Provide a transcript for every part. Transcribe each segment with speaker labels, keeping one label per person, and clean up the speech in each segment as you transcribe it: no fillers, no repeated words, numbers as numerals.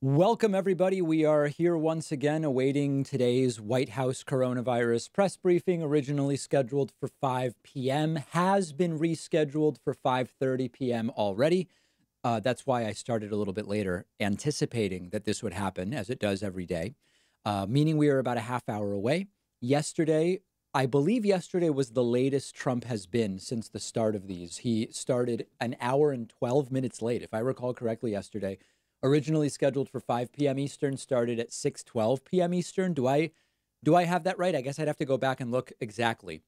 Speaker 1: Welcome, everybody. We are here once again awaiting today's White House coronavirus press briefing, originally scheduled for 5 p.m., has been rescheduled for 5:30 p.m. already. That's why I started a little bit later, anticipating that this would happen, as it does every day, meaning we are about a half hour away. I believe yesterday was the latest Trump has been since the start of these. He started an hour and 12 minutes late, if I recall correctly, yesterday. Originally scheduled for 5 p.m. Eastern, started at 6:12 p.m. Eastern. Do I have that right? I guess I'd have to go back and look exactly.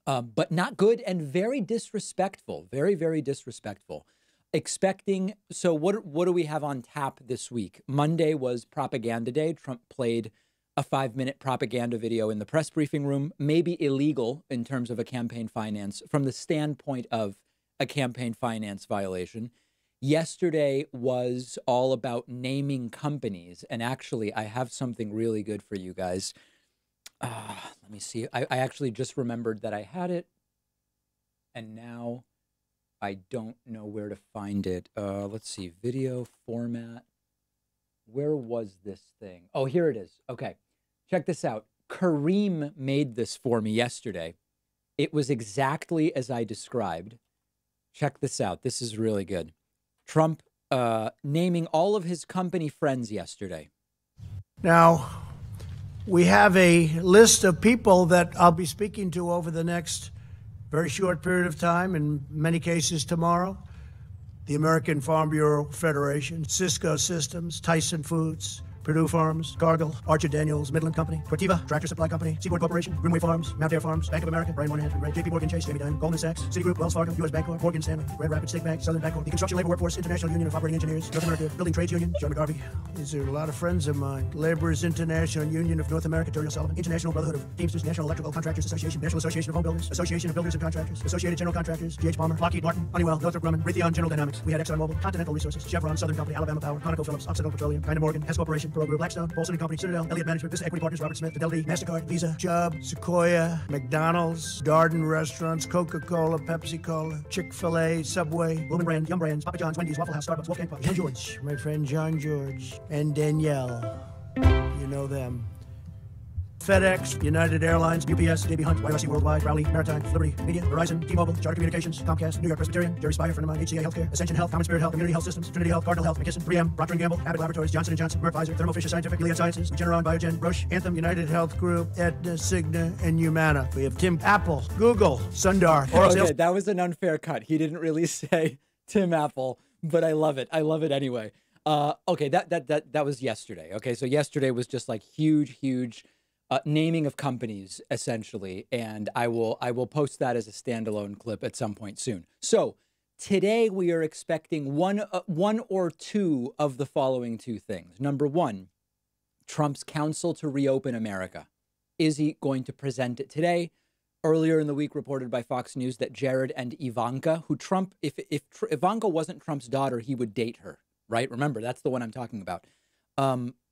Speaker 1: But not good and very disrespectful. Very, very disrespectful. So what do we have on tap this week? Monday was propaganda day. Trump played a 5-minute propaganda video in the press briefing room, maybe illegal in terms of a campaign finance, from the standpoint of a campaign finance violation. Yesterday was all about naming companies. And actually, I have something really good for you guys. Let me see. I actually just remembered that I had it. And now I don't know where to find it. Let's see. Video format. Where was this thing? Oh, here it is. Okay. Check this out. Kareem made this for me yesterday. It was exactly as I described. Check this out. This is really good. Trump naming all of his company friends yesterday.
Speaker 2: Now, we have a list of people that I'll be speaking to over the next very short period of time, in many cases tomorrow. The American Farm Bureau Federation, Cisco Systems, Tyson Foods, Purdue Farms, Cargill, Archer Daniels, Midland Company, Corteva, Tractor Supply Company, Seaboard Corporation, Grimway Farms, Mount Air Farms, Bank of America, Brian Moynihan, JP Morgan Chase, Jamie Dimon, Goldman Sachs, Citigroup, Wells Fargo, U.S. Bancorp, Morgan Stanley, Grand Rapids State Bank, Southern Bancorp, the Construction Labor Workforce International Union of Operating Engineers, North America Building Trades Union, Joe McGarvey. These are a lot of friends of mine. Laborers International Union of North America, Terry O'Sullivan, International Brotherhood of Teamsters, National Electrical Contractors Association, National Association of Home Builders, Association of Builders and Contractors, Associated General Contractors, G.H. Palmer, Lockheed Martin, Honeywell, Northrop Grumman, Raytheon, General Dynamics. We had ExxonMobil, Continental Resources, Chevron, Southern Company, Alabama Power, ConocoPhillips, Occidental Petroleum, Kinder Morgan, Hess Corporation, Pro Group, Blackstone, Bolson and Company, Citadel, Elliott Management, Vista Equity Partners, Robert Smith, Fidelity, MasterCard, Visa, Chubb, Sequoia, McDonald's, Darden Restaurants, Coca-Cola, Pepsi-Cola, Chick-fil-A, Subway, Bloomin' Brands, Yum Brands, Papa John's, Wendy's, Waffle House, Starbucks, Wolfgang Puff, John George, my friend John George, and Danielle. You know them. FedEx, United Airlines, UPS, JB Hunt, YRC Worldwide, Rowley, Maritime, Liberty, Media, Verizon, T-Mobile, Charter Communications, Comcast, New York Presbyterian, Jerry Spire, friend of mine, HCA Healthcare, Ascension Health, Common Spirit Health, Community Health Systems, Trinity Health, Cardinal Health, McKesson, 3M, Procter & Gamble, Abbott Laboratories, Johnson & Johnson, Merck, Pfizer, Thermo Fisher Scientific, Gilead Sciences, Regeneron, Biogen, Roche, Anthem, United Health Group, Aetna, Cigna, and Humana. We have Tim Apple, Google, Sundar, Oral
Speaker 1: Okay, that was an unfair cut. He didn't really say Tim Apple, but I love it. I love it anyway. Okay, that was yesterday. Okay, so yesterday was just like huge naming of companies, essentially, and I will post that as a standalone clip at some point soon. So today we are expecting one or two of the following two things. Number one, Trump's counsel to reopen America. Is he going to present it today? Earlier in the week, reported by Fox News that Jared and Ivanka, who Trump, if Ivanka wasn't Trump's daughter, he would date her, right? Remember, that's the one I'm talking about.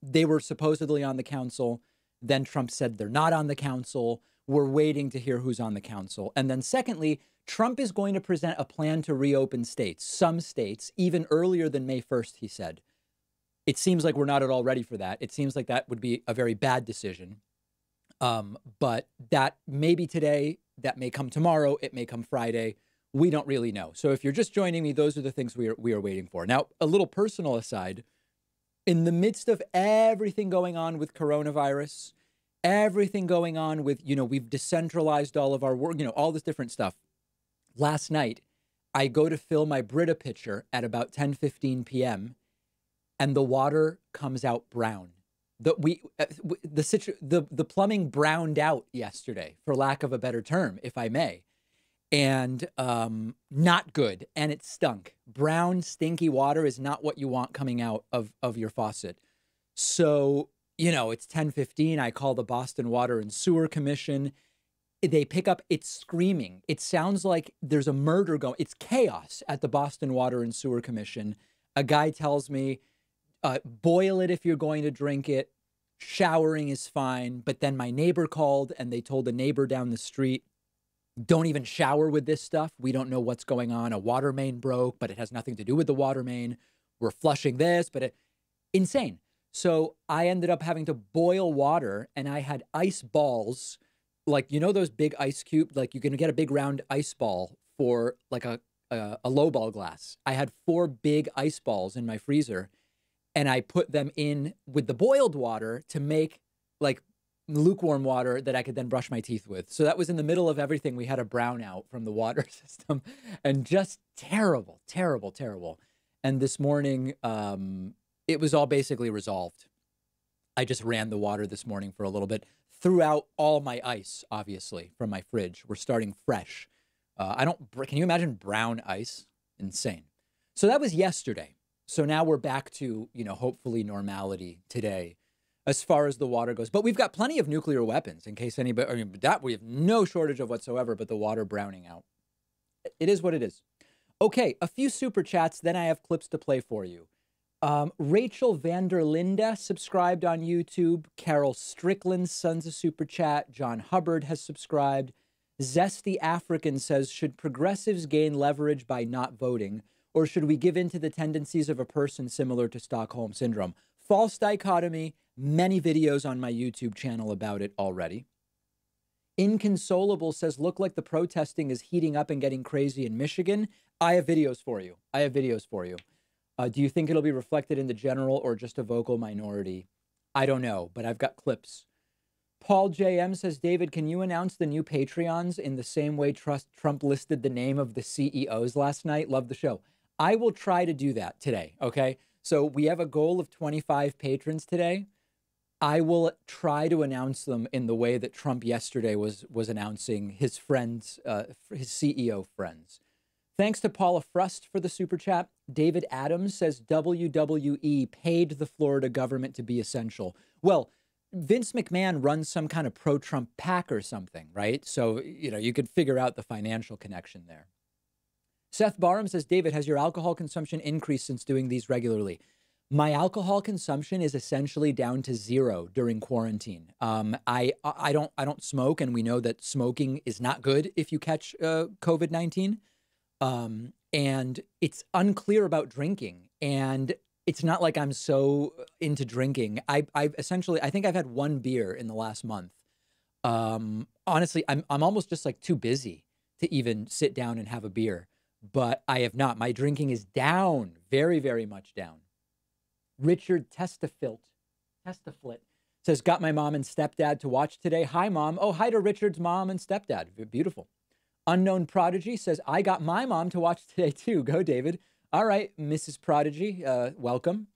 Speaker 1: They were supposedly on the council. Then Trump said they're not on the council. We're waiting to hear who's on the council. And then secondly, Trump is going to present a plan to reopen states, some states, even earlier than May 1st, he said. It seems like we're not at all ready for that. It seems like that would be a very bad decision. But that may be today, that may come tomorrow, it may come Friday. We don't really know. So if you're just joining me, those are the things we are waiting for. Now, a little personal aside, in the midst of everything going on with coronavirus, everything going on with, we've decentralized all of our work, all this different stuff. Last night, I go to fill my Brita pitcher at about 10:15 p.m. and the water comes out brown. The plumbing browned out yesterday, for lack of a better term, if I may. And not good. And it stunk. Brown, stinky water is not what you want coming out of your faucet. So, it's 10:15. I call the Boston Water and Sewer Commission. They pick up, it's screaming. It sounds like there's a murder going. It's chaos at the Boston Water and Sewer Commission. A guy tells me, boil it if you're going to drink it. Showering is fine. But then my neighbor called and they told a neighbor down the street, don't even shower with this stuff. We don't know what's going on. A water main broke, but it has nothing to do with the water main. We're flushing this, but insane. So I ended up having to boil water, and I had ice balls, like, you know, those big ice cube, like you can get a big round ice ball for like a low ball glass. I had 4 big ice balls in my freezer, and I put them in with the boiled water to make like lukewarm water that I could then brush my teeth with. So that was in the middle of everything. We had a brownout from the water system, and just terrible, terrible, terrible. And this morning, it was all basically resolved. I just ran the water this morning for a little bit, threw out all my ice, obviously, from my fridge. We're starting fresh. Can you imagine brown ice? Insane. So that was yesterday. So now we're back to, hopefully normality today as far as the water goes. But we've got plenty of nuclear weapons in case anybody, that we have no shortage of whatsoever, but the water browning out. It is what it is. Okay, a few super chats, then I have clips to play for you. Rachel Vanderlinde subscribed on YouTube. Carol Strickland sends a super chat. John Hubbard has subscribed. Zesty African says, should progressives gain leverage by not voting, or should we give in to the tendencies of a person similar to Stockholm Syndrome? False dichotomy. Many videos on my YouTube channel about it already. Inconsolable says, look like the protesting is heating up and getting crazy in Michigan. I have videos for you. Do you think it'll be reflected in the general or just a vocal minority? I don't know, but I've got clips. Paul JM says, David, can you announce the new Patreons in the same way Trump listed the name of the CEOs last night? Love the show. I will try to do that today, okay? So we have a goal of 25 patrons today. I will try to announce them in the way that Trump yesterday was announcing his friends, his CEO friends. Thanks to Paula Frust for the super chat. David Adams says WWE paid the Florida government to be essential. Well, Vince McMahon runs some kind of pro-Trump PAC or something, right? So, you could figure out the financial connection there. Seth Barham says, David, has your alcohol consumption increased since doing these regularly? My alcohol consumption is essentially down to 0 during quarantine. I don't smoke, and we know that smoking is not good if you catch COVID-19. And it's unclear about drinking, and it's not like I'm so into drinking. I think I've had 1 beer in the last month. Honestly, I'm almost just like too busy to even sit down and have a beer, but I have not. My drinking is down, very, very much down. Richard Testaflit says, got my mom and stepdad to watch today. Hi, Mom. Oh, hi to Richard's mom and stepdad. Beautiful. Unknown Prodigy says, I got my mom to watch today too. Go, David. All right, Mrs. Prodigy, welcome.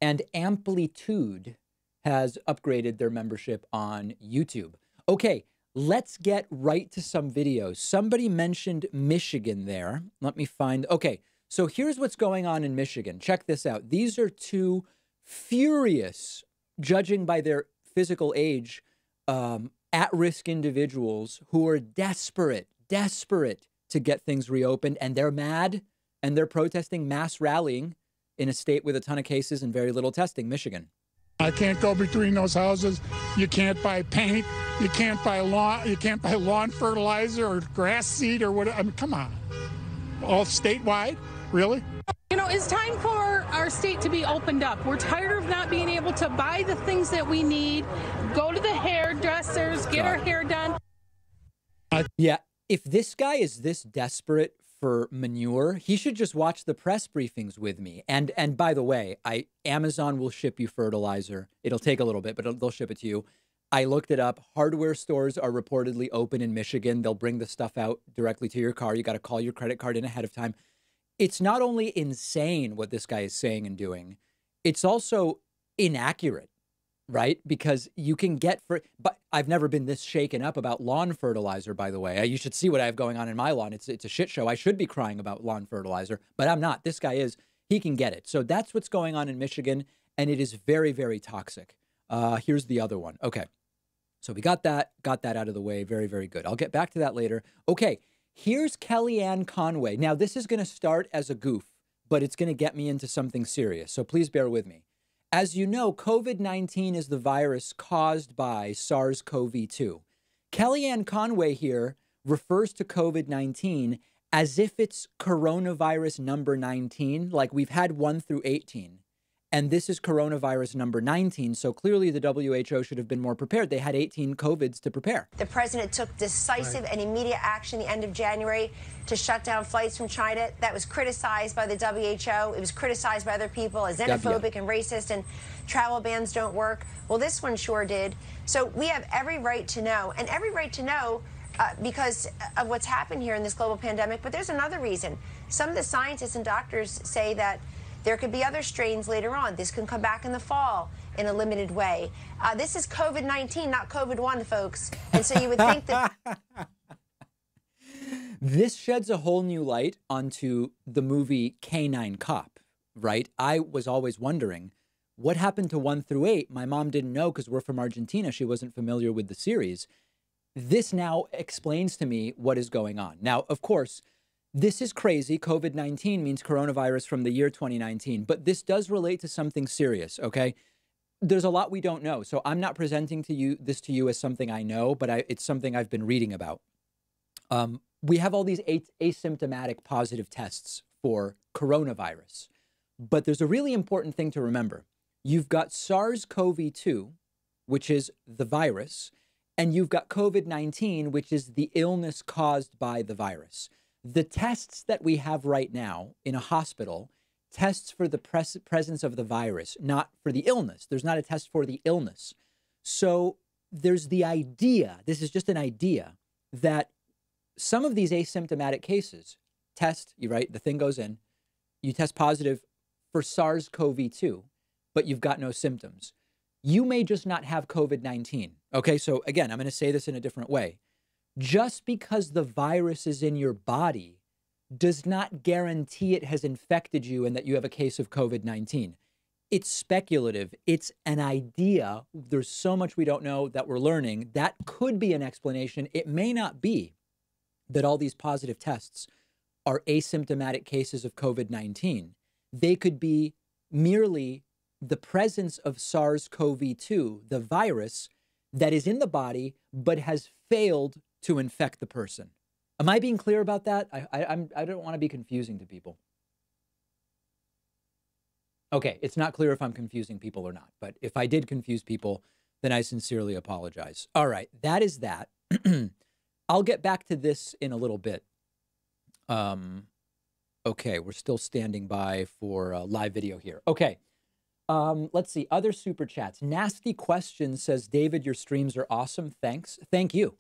Speaker 1: And Amplitude has upgraded their membership on YouTube. Okay, let's get right to some videos. Somebody mentioned Michigan there. Let me find. Okay, so here's what's going on in Michigan. Check this out. These are 2 furious, judging by their physical age, at-risk individuals who are desperate to get things reopened, and they're mad, and they're protesting, mass rallying in a state with a ton of cases and very little testing, Michigan.
Speaker 3: I can't go between those houses. You can't buy paint. You can't buy lawn fertilizer or grass seed or whatever. I mean, come on. All statewide? Really?
Speaker 4: It's time for our state to be opened up. We're tired of not being able to buy the things that we need, go to the hairdressers, get our hair done.
Speaker 1: Yeah, if this guy is this desperate for manure, he should just watch the press briefings with me. And by the way, Amazon will ship you fertilizer. It'll take a little bit, but they'll ship it to you. I looked it up. Hardware stores are reportedly open in Michigan. They'll bring the stuff out directly to your car. You got to call your credit card in ahead of time. It's not only insane what this guy is saying and doing, it's also inaccurate, right? Because you can but I've never been this shaken up about lawn fertilizer, by the way. You should see what I have going on in my lawn. It's a shit show. I should be crying about lawn fertilizer, but I'm not. This guy is. He can get it. So that's what's going on in Michigan, and it is very, very toxic. Here's the other one. Okay. So we got that out of the way. Very, very good. I'll get back to that later. Okay. Here's Kellyanne Conway. Now, this is going to start as a goof, but it's going to get me into something serious. So please bear with me. As you know, COVID-19 is the virus caused by SARS-CoV-2. Kellyanne Conway here refers to COVID-19 as if it's coronavirus number 19, like we've had 1 through 18. And this is coronavirus number 19. So clearly the WHO should have been more prepared. They had 18 COVIDs to prepare.
Speaker 5: The president took decisive and immediate action the end of January to shut down flights from China. That was criticized by the WHO. It was criticized by other people as xenophobic and racist, and travel bans don't work. Well, this one sure did. So we have every right to know, and every right to know because of what's happened here in this global pandemic. But there's another reason. Some of the scientists and doctors say that there could be other strains later on. This can come back in the fall in a limited way. This is COVID-19, not COVID-1, folks. And so you would think that...
Speaker 1: This sheds a whole new light onto the movie K-9 Cop, right? I was always wondering, what happened to 1 through 8? My mom didn't know because we're from Argentina. She wasn't familiar with the series. This now explains to me what is going on. Now, of course, this is crazy. COVID-19 means coronavirus from the year 2019, but this does relate to something serious, okay? There's a lot we don't know, so I'm not presenting to you this to you as something I know, but it's something I've been reading about. We have all these asymptomatic positive tests for coronavirus, but there's a really important thing to remember. You've got SARS-CoV-2, which is the virus, and you've got COVID-19, which is the illness caused by the virus. The tests that we have right now in a hospital, tests for the presence of the virus, not for the illness. There's not a test for the illness. So there's the idea, this is just an idea, that some of these asymptomatic cases test, the thing goes in, you test positive for SARS-CoV-2, but you've got no symptoms. You may just not have COVID-19. Okay, so again, I'm going to say this in a different way. Just because the virus is in your body does not guarantee it has infected you and that you have a case of COVID-19. It's speculative. It's an idea. There's so much we don't know that we're learning. That could be an explanation. It may not be that all these positive tests are asymptomatic cases of COVID-19. They could be merely the presence of SARS-CoV-2, the virus that is in the body but has failed to infect the person. Am I being clear about that? I don't want to be confusing to people. Okay, it's not clear if I'm confusing people or not, but if I did confuse people, then I sincerely apologize. All right, that is that. I'll get back to this in a little bit. Okay, we're still standing by for live video here. Okay, let's see, other super chats. Nasty Question says, David, your streams are awesome. Thanks. Thank you.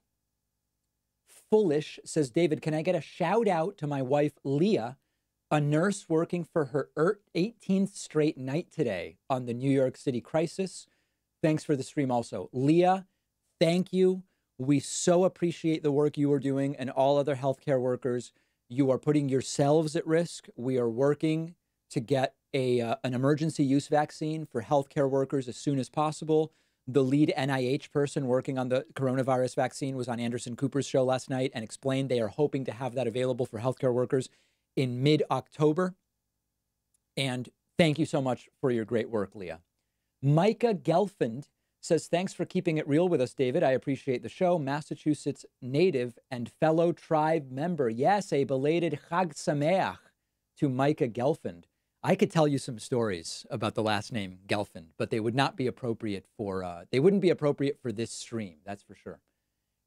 Speaker 1: Foolish says, David, can I get a shout out to my wife, Leah, a nurse working for her 18th straight night today on the New York City crisis? Thanks for the stream also. Leah, thank you. We so appreciate the work you are doing and all other healthcare workers. You are putting yourselves at risk. We are working to get an emergency use vaccine for healthcare workers as soon as possible. The lead NIH person working on the coronavirus vaccine was on Anderson Cooper's show last night and explained they are hoping to have that available for healthcare workers in mid-October. And thank you so much for your great work, Leah. Micah Gelfand says, thanks for keeping it real with us, David. I appreciate the show. Massachusetts native and fellow tribe member. Yes, a belated Chag Sameach to Micah Gelfand. I could tell you some stories about the last name Gelfand, but they would not be appropriate for, they wouldn't be appropriate for this stream, that's for sure.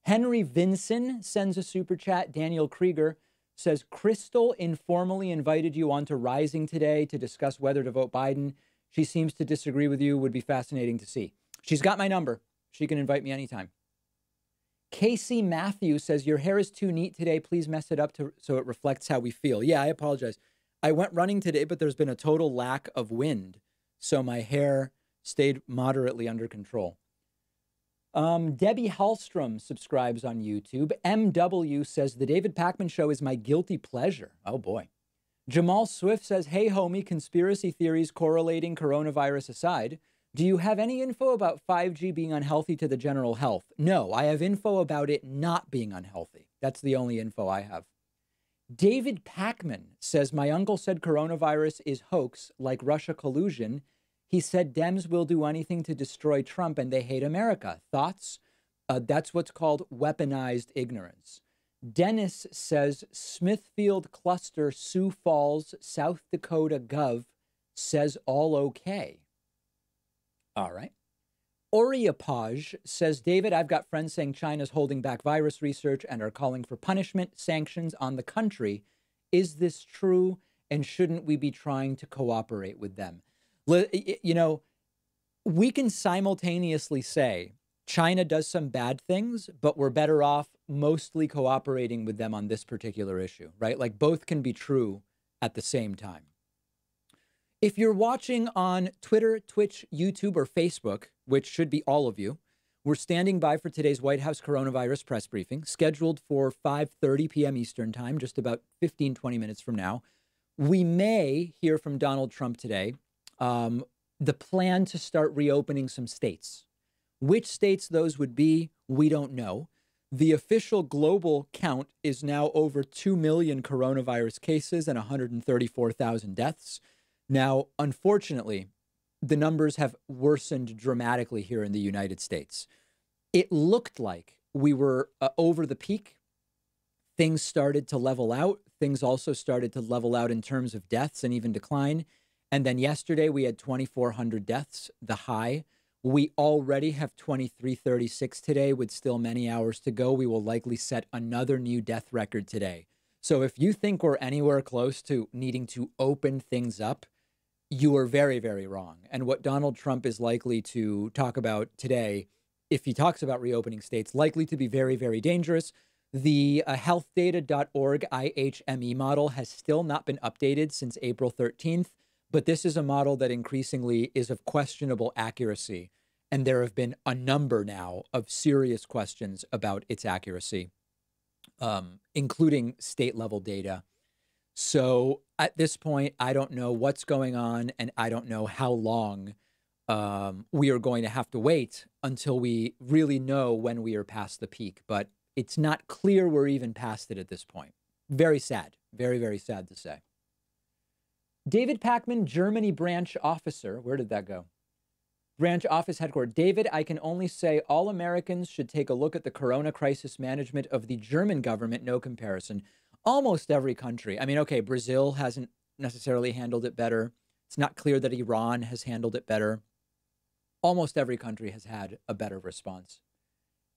Speaker 1: Henry Vinson sends a super chat. Daniel Krieger says, Crystal informally invited you onto Rising today to discuss whether to vote Biden. She seems to disagree with you. Would be fascinating to see. She's got my number. She can invite me anytime. Casey Matthews says, your hair is too neat today. Please mess it up so it reflects how we feel. Yeah, I apologize. I went running today, but there's been a total lack of wind, so my hair stayed moderately under control. Debbie Hallstrom subscribes on YouTube. MW says, the David Pakman Show is my guilty pleasure. Oh, boy. Jamal Swift says, hey, homie, conspiracy theories correlating coronavirus aside, do you have any info about 5G being unhealthy to the general health? No, I have info about it not being unhealthy. That's the only info I have. David Pakman says, my uncle said coronavirus is hoax, like Russia collusion. He said Dems will do anything to destroy Trump and they hate America. Thoughts? That's what's called weaponized ignorance. Dennis says, Smithfield Cluster, Sioux Falls, South Dakota Gov says all okay. All right. Oriapaj says, David, I've got friends saying China's holding back virus research and are calling for punishment sanctions on the country. Is this true? And shouldn't we be trying to cooperate with them? You know, we can simultaneously say China does some bad things, but we're better off mostly cooperating with them on this particular issue, right? Like both can be true at the same time. If you're watching on Twitter, Twitch, YouTube, or Facebook, which should be all of you, we're standing by for today's White House coronavirus press briefing, scheduled for 5:30 p.m. Eastern time, just about 15, 20 minutes from now. We may hear from Donald Trump today the plan to start reopening some states. Which states those would be, we don't know. The official global count is now over 2 million coronavirus cases and 134,000 deaths. Now, unfortunately, the numbers have worsened dramatically here in the United States. It looked like we were over the peak. Things started to level out. Things also started to level out in terms of deaths and even decline. And then yesterday we had 2,400 deaths, the high. We already have 2,336 today with still many hours to go. We will likely set another new death record today. So if you think we're anywhere close to needing to open things up, you are very, very wrong. And what Donald Trump is likely to talk about today, if he talks about reopening states, likely to be very, very dangerous. The healthdata.org IHME model has still not been updated since April 13th, but this is a model that increasingly is of questionable accuracy. And there have been a number now of serious questions about its accuracy, including state level data. So at this point, I don't know what's going on, and I don't know how long we are going to have to wait until we really know when we are past the peak. But it's not clear we're even past it at this point. Very sad. Very, very sad to say. David Pakman, Germany branch officer. Where did that go? Branch office headquarters. David, I can only say all Americans should take a look at the corona crisis management of the German government. No comparison. Almost every country. I mean, okay, Brazil hasn't necessarily handled it better. It's not clear that Iran has handled it better. Almost every country has had a better response.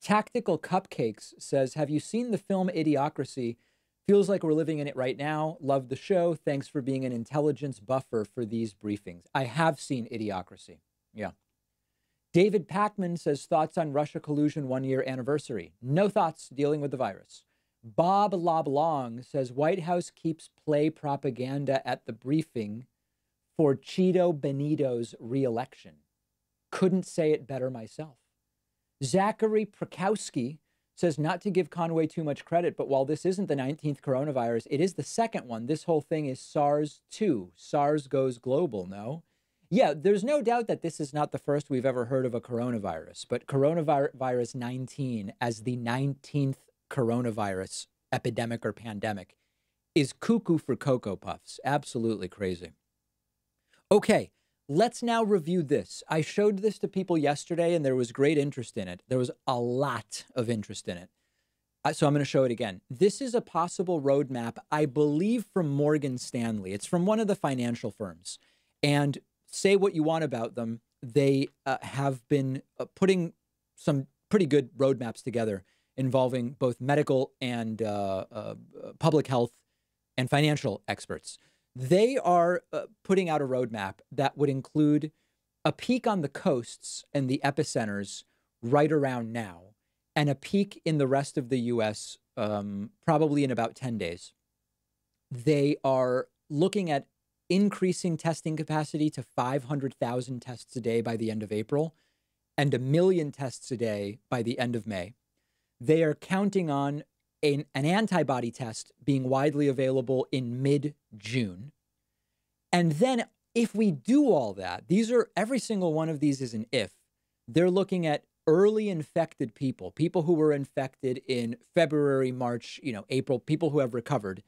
Speaker 1: Tactical Cupcakes says, have you seen the film Idiocracy? Feels like we're living in it right now. Love the show. Thanks for being an intelligence buffer for these briefings. I have seen Idiocracy. Yeah. David Pakman says, thoughts on Russia collusion 1-year anniversary. No thoughts, dealing with the virus. Bob Loblong says, White House keeps play propaganda at the briefing for Cheeto Benito's reelection. Couldn't say it better myself. Zachary Prakowski says, not to give Conway too much credit, but while this isn't the 19th coronavirus, it is the second one. This whole thing is SARS-2. SARS goes global, no? Yeah, there's no doubt that this is not the first we've ever heard of a coronavirus, but coronavirus 19 as the 19th coronavirus epidemic or pandemic is cuckoo for Cocoa Puffs. Absolutely crazy. Okay, let's now review this. I showed this to people yesterday and there was great interest in it. There was a lot of interest in it. So I'm going to show it again. This is a possible roadmap, I believe, from Morgan Stanley. It's from one of the financial firms. And say what you want about them, they have been putting some pretty good roadmaps together involving both medical and public health and financial experts. They are putting out a roadmap that would include a peak on the coasts and the epicenters right around now, and a peak in the rest of the U.S. Probably in about 10 days. They are looking at increasing testing capacity to 500,000 tests a day by the end of April and 1 million tests a day by the end of May. They are counting on an antibody test being widely available in mid-June. And then if we do all that, every single one of these is an if. They're looking at early infected people, people who were infected in February, March, April, people who have recovered,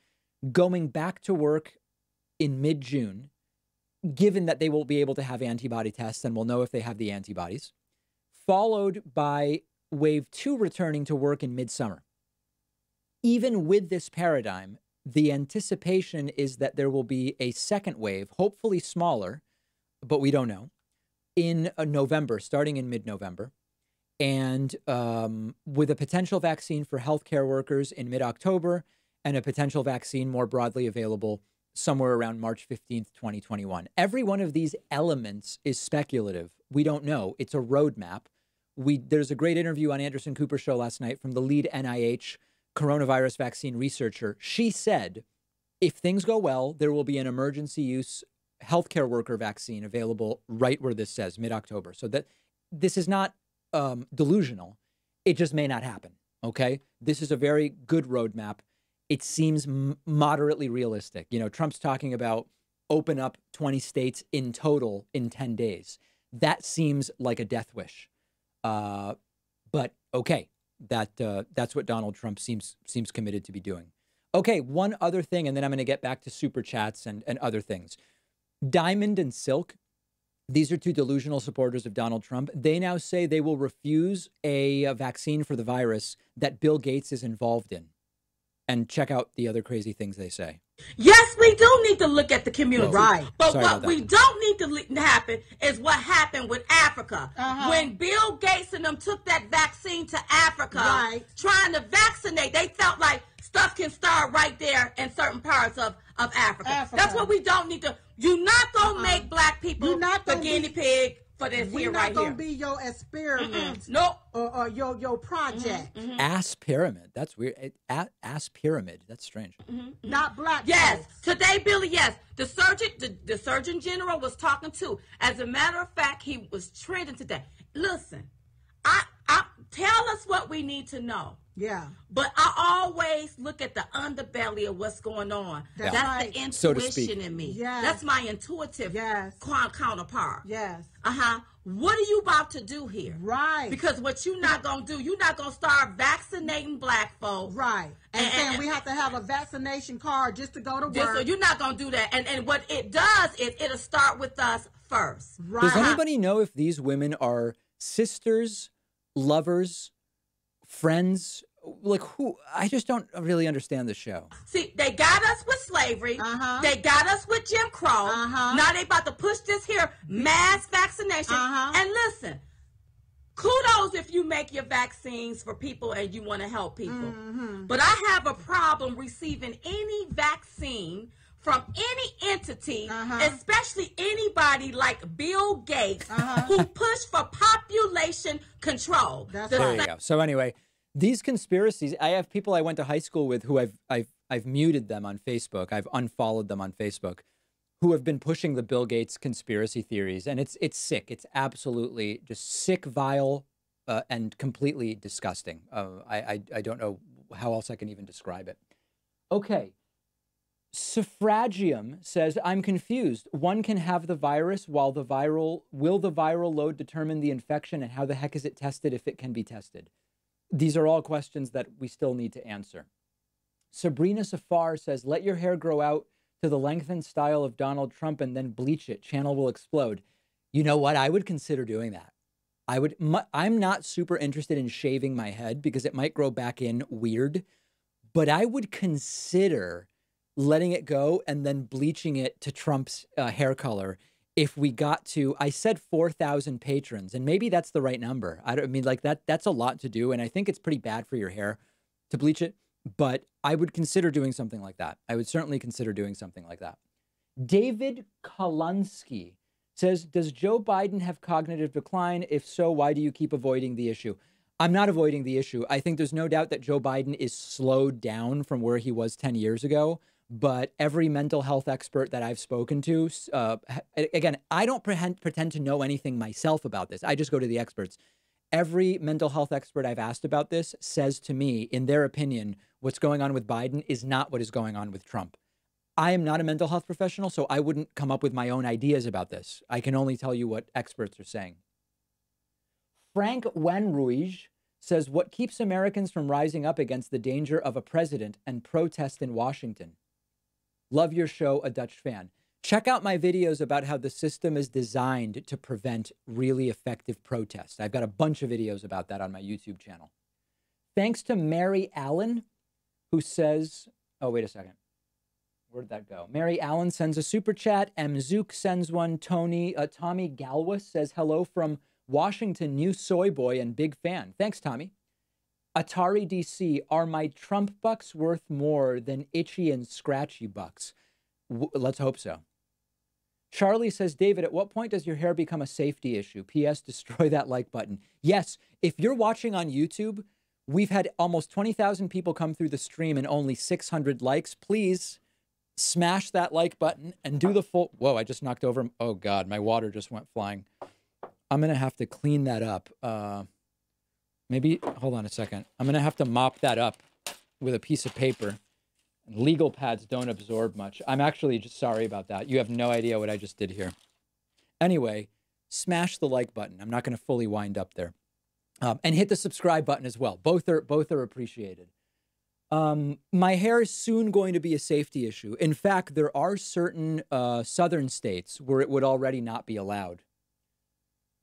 Speaker 1: going back to work in mid-June, given that they will be able to have antibody tests and we'll know if they have the antibodies, followed by wave 2 returning to work in midsummer. Even with this paradigm, The anticipation is that there will be a second wave, hopefully smaller, but we don't know, in November, starting in mid-November, and with a potential vaccine for healthcare workers in mid-October, and a potential vaccine more broadly available somewhere around March 15th, 2021. Every one of these elements is speculative. We don't know. It's a roadmap. There's a great interview on Anderson Cooper's show last night from the lead NIH coronavirus vaccine researcher. She said, if things go well, there will be an emergency use healthcare worker vaccine available right where this says, mid-October. So that this is not delusional. It just may not happen, okay? This is a very good roadmap. It seems moderately realistic. You know, Trump's talking about open up 20 states in total in 10 days. That seems like a death wish. But okay, that's what Donald Trump seems committed to be doing. Okay, one other thing, and then I'm going to get back to super chats and other things. Diamond and Silk, these are two delusional supporters of Donald Trump. They now say they will refuse a vaccine for the virus that Bill Gates is involved in. And check out the other crazy things they say.
Speaker 6: Yes, we do need to look at the community.
Speaker 7: Right.
Speaker 6: But what we don't need to happen is what happened with Africa. When Bill Gates and them took that vaccine to Africa, trying to vaccinate, they felt like stuff can start right there in certain parts of Africa. That's what we don't need to. You're not going to make black people the guinea pig for this here right here.
Speaker 7: We're not going to be your experiment.
Speaker 6: Nope.
Speaker 7: Or your project.
Speaker 1: Ass pyramid. That's weird. Ass pyramid. That's strange.
Speaker 7: Not black.
Speaker 6: Yes.
Speaker 7: folks.
Speaker 6: Today, Billy, yes. The Surgeon General was talking too. As a matter of fact, he was trending today. Listen, I tell us what we need to know.
Speaker 7: Yeah.
Speaker 6: But I always look at the underbelly of what's going on.
Speaker 7: That's
Speaker 6: That's
Speaker 7: right.
Speaker 6: the intuition
Speaker 1: So to speak.
Speaker 6: in me.
Speaker 7: Yes.
Speaker 6: That's my intuitive counterpart.
Speaker 7: Yes.
Speaker 6: What are you about to do here?
Speaker 7: Right.
Speaker 6: Because what you're not going to do, you're not going to start vaccinating black folks.
Speaker 7: Right. And saying we have to have a vaccination card just to go to work.
Speaker 6: So you're not going to do that. And what it does is it'll start with us first.
Speaker 7: Right.
Speaker 1: Does anybody know if these women are sisters, lovers, friends? Like who? I just don't really understand the show.
Speaker 6: See, they got us with slavery. They got us with Jim Crow. Now they about to push this here mass vaccination. And listen, kudos if you make your vaccines for people and you want to help people. But I have a problem receiving any vaccine from any entity, especially anybody like Bill Gates, who push for population control.
Speaker 1: There you go. So anyway, these conspiracies, I have people I went to high school with who I've muted them on Facebook. I've unfollowed them on Facebook, who have been pushing the Bill Gates conspiracy theories. And it's sick. It's absolutely just sick, vile, and completely disgusting. I don't know how else I can even describe it. Okay. Suffragium says, I'm confused. One can have the virus while the viral load determine the infection, and how the heck is it tested if it can be tested? These are all questions that we still need to answer. Sabrina Safar says, let your hair grow out to the length and style of Donald Trump and then bleach it. Channel will explode. You know what? I would consider doing that. I'm not super interested in shaving my head because it might grow back in weird, but I would consider letting it go and then bleaching it to Trump's hair color. If we got to, I said 4,000 patrons, and maybe that's the right number. I mean, like that's a lot to do. And I think it's pretty bad for your hair to bleach it, but I would consider doing something like that. I would certainly consider doing something like that. David Kalansky says, does Joe Biden have cognitive decline? If so, why do you keep avoiding the issue? I'm not avoiding the issue. I think there's no doubt that Joe Biden is slowed down from where he was 10 years ago. But every mental health expert that I've spoken to, again, I don't pretend to know anything myself about this. I just go to the experts. Every mental health expert I've asked about this says to me, in their opinion, what's going on with Biden is not what is going on with Trump. I am not a mental health professional, so I wouldn't come up with my own ideas about this. I can only tell you what experts are saying. Frank Wenruige says, what keeps Americans from rising up against the danger of a president and protest in Washington? Love your show, a Dutch fan. Check out my videos about how the system is designed to prevent really effective protest. I've got a bunch of videos about that on my YouTube channel. Thanks to Mary Allen, who says, oh, wait a second. Where'd that go? Mary Allen sends a super chat. M. Zook sends one. Tommy Galwas says hello from Washington, new soy boy and big fan. Thanks, Tommy. Atari DC, are my Trump bucks worth more than itchy and scratchy bucks? Let's hope so. Charlie says, David, at what point does your hair become a safety issue? P.S. Destroy that like button. Yes, if you're watching on YouTube, we've had almost 20,000 people come through the stream and only 600 likes. Please smash that like button and do the full... Whoa, I just knocked over... Oh, God, my water just went flying. I'm going to have to clean that up. Maybe... Hold on a second. I'm going to have to mop that up with a piece of paper. Legal pads don't absorb much. I'm actually just sorry about that. You have no idea what I just did here. Anyway, smash the like button. I'm not going to fully wind up there. And hit the subscribe button as well. Both are appreciated. My hair is soon going to be a safety issue. In fact, there are certain southern states where it would already not be allowed.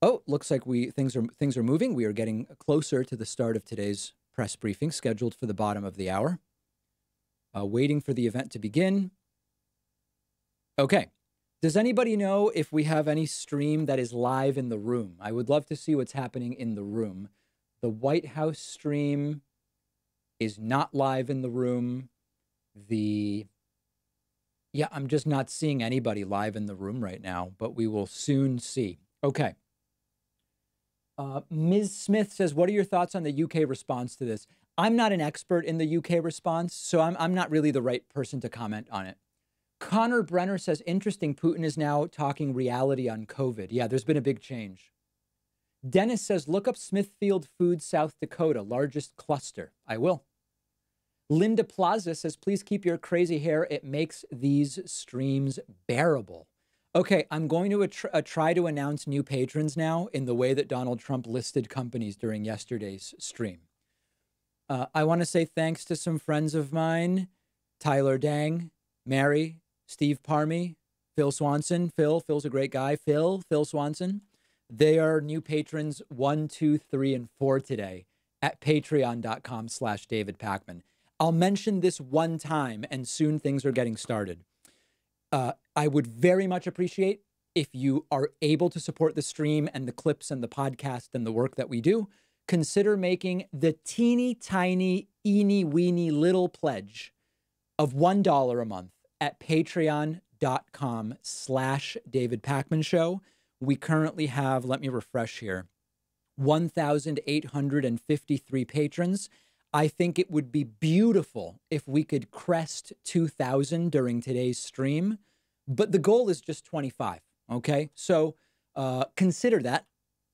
Speaker 1: Oh, looks like things are moving. We are getting closer to the start of today's press briefing, scheduled for the bottom of the hour. Waiting for the event to begin. Okay. Does anybody know if we have any stream that is live in the room? I would love to see what's happening in the room. The White House stream is not live in the room. Yeah, I'm just not seeing anybody live in the room right now, but we will soon see. Okay. Ms. Smith says, what are your thoughts on the UK response to this? I'm not an expert in the UK response, so I'm not really the right person to comment on it. Connor Brenner says, interesting, Putin is now talking reality on COVID. Yeah, there's been a big change. Dennis says, look up Smithfield Foods, South Dakota, largest cluster. I will. Linda Plaza says, please keep your crazy hair. It makes these streams bearable. Okay, I'm going to try to announce new patrons now in the way that Donald Trump listed companies during yesterday's stream. I want to say thanks to some friends of mine, Tyler Dang, Mary, Steve Parmy, Phil Swanson. Phil's a great guy. Phil Swanson. They are new patrons 1, 2, 3, and 4 today at patreon.com/David Pakman. I'll mention this one time and soon things are getting started. I would very much appreciate if you are able to support the stream and the clips and the podcast and the work that we do. Consider making the teeny tiny, eeny weeny little pledge of $1 a month at patreon.com/David Pakman Show. We currently have, let me refresh here, 1,853 patrons. I think it would be beautiful if we could crest 2,000 during today's stream, but the goal is just 25, okay? So consider that.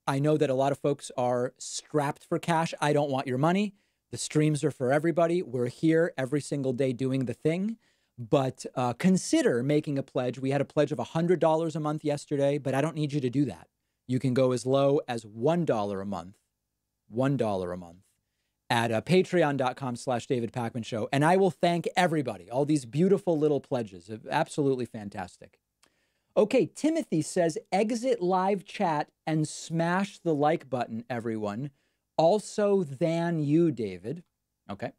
Speaker 1: I know that a lot of folks are strapped for cash. I don't want your money. The streams are for everybody. We're here every single day doing the thing, but consider making a pledge. We had a pledge of $100 a month yesterday, but I don't need you to do that. You can go as low as $1 a month, $1 a month at patreon.com/David Pakman Show. And I will thank everybody, all these beautiful little pledges. Absolutely fantastic. Okay, Timothy says, exit live chat and smash the like button, everyone. Also than you, David. Okay.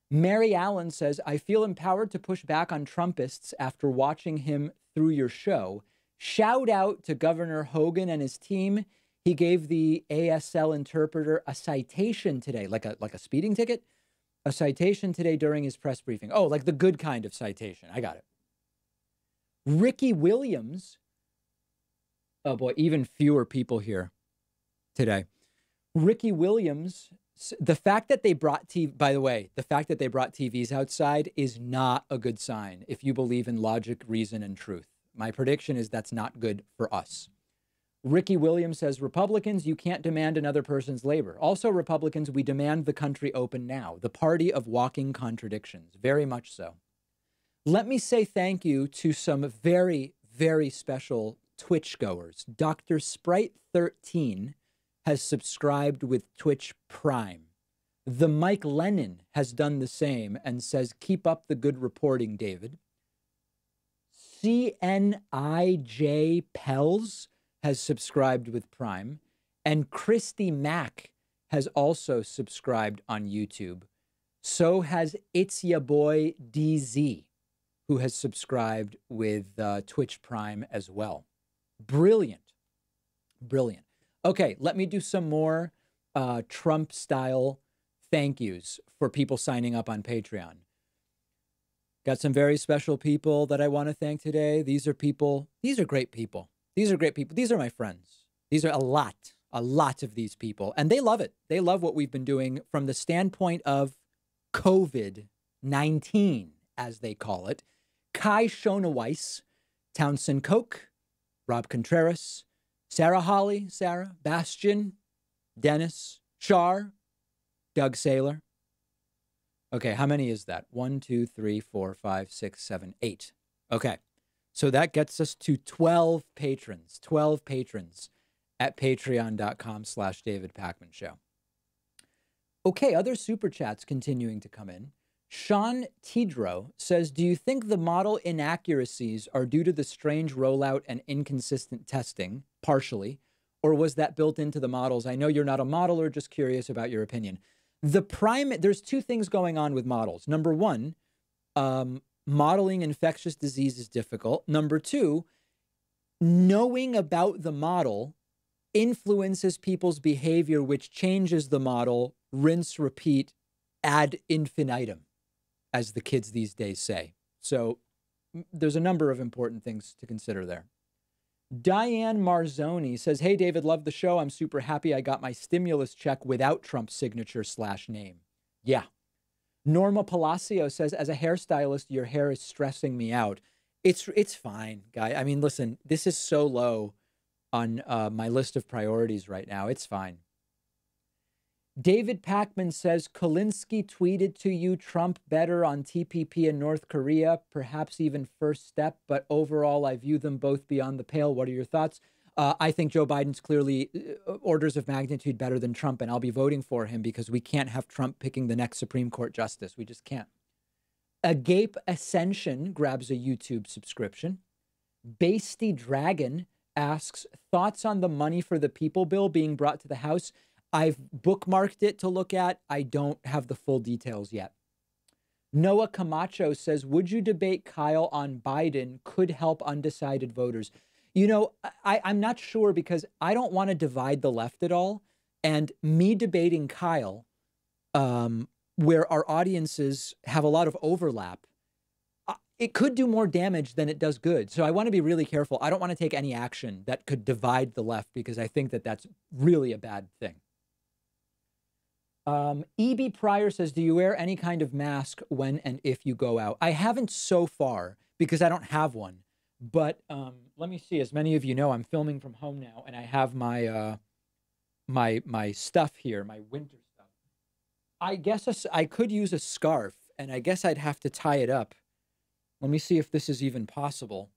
Speaker 1: Mary Allen says, I feel empowered to push back on Trumpists after watching him through your show. Shout out to Governor Hogan and his team. He gave the ASL interpreter a citation today, like a speeding ticket, a citation today during his press briefing. Oh, like the good kind of citation. I got it. Ricky Williams. Oh boy, even fewer people here today. Ricky Williams. The fact that they brought by the way, the fact that they brought TVs outside is not a good sign if you believe in logic, reason, and truth. My prediction is that's not good for us. Ricky Williams says, Republicans, you can't demand another person's labor. Also, Republicans, we demand the country open now. The party of walking contradictions. Very much so. Let me say thank you to some very, very special Twitch goers. Dr. Sprite13 has subscribed with Twitch Prime. The Mike Lennon has done the same and says, keep up the good reporting, David. CNIJ Pels has subscribed with Prime. And Christy Mack has also subscribed on YouTube. So has It's Ya Boy DZ, who has subscribed with Twitch Prime as well. Brilliant. Brilliant. Okay, let me do some more Trump-style thank yous for people signing up on Patreon. Got some very special people that I want to thank today. These are great people. These are great people. These are my friends. These are a lot of these people. And they love it. They love what we've been doing from the standpoint of COVID-19, as they call it. Kai Shonaweiss, Townsend Koch, Rob Contreras, Sarah Holly, Bastian, Dennis, Shar, Doug Saylor. Okay, how many is that? 1, 2, 3, 4, 5, 6, 7, 8. Okay, so that gets us to 12 patrons. 12 patrons at patreon.com/David Pakman Show. Okay, other super chats continuing to come in. Sean Tidro says, do you think the model inaccuracies are due to the strange rollout and inconsistent testing, partially, or was that built into the models? I know you're not a modeler, just curious about your opinion. There's two things going on with models. Number one, modeling infectious disease is difficult. Number two, knowing about the model influences people's behavior, which changes the model, rinse, repeat, ad infinitum, as the kids these days say. So there's a number of important things to consider there. Diane Marzoni says, hey, David, love the show. I'm super happy I got my stimulus check without Trump's signature / name. Yeah. Norma Palacio says, as a hairstylist, your hair is stressing me out. It's fine, guy. I mean, listen, this is so low on my list of priorities right now. It's fine. David Pakman says, Kulinski tweeted to you Trump better on TPP in North Korea, perhaps even first step, but overall, I view them both beyond the pale. What are your thoughts? I think Joe Biden's clearly orders of magnitude better than Trump, and I'll be voting for him because we can't have Trump picking the next Supreme Court justice. We just can't. Agape Ascension grabs a YouTube subscription. Basty Dragon asks, thoughts on the money for the people bill being brought to the House? I've bookmarked it to look at. I don't have the full details yet. Noah Camacho says, would you debate Kyle on Biden could help undecided voters? You know, I'm not sure because I don't want to divide the left at all. And me debating Kyle, where our audiences have a lot of overlap, it could do more damage than it does good. So I want to be really careful. I don't want to take any action that could divide the left because I think that that's really a bad thing. E.B. Pryor says, do you wear any kind of mask when and if you go out? I haven't so far because I don't have one. But let me see. As many of you know, I'm filming from home now, and I have my my stuff here, my winter stuff. I guess I could use a scarf, and I guess I'd have to tie it up. Let me see if this is even possible.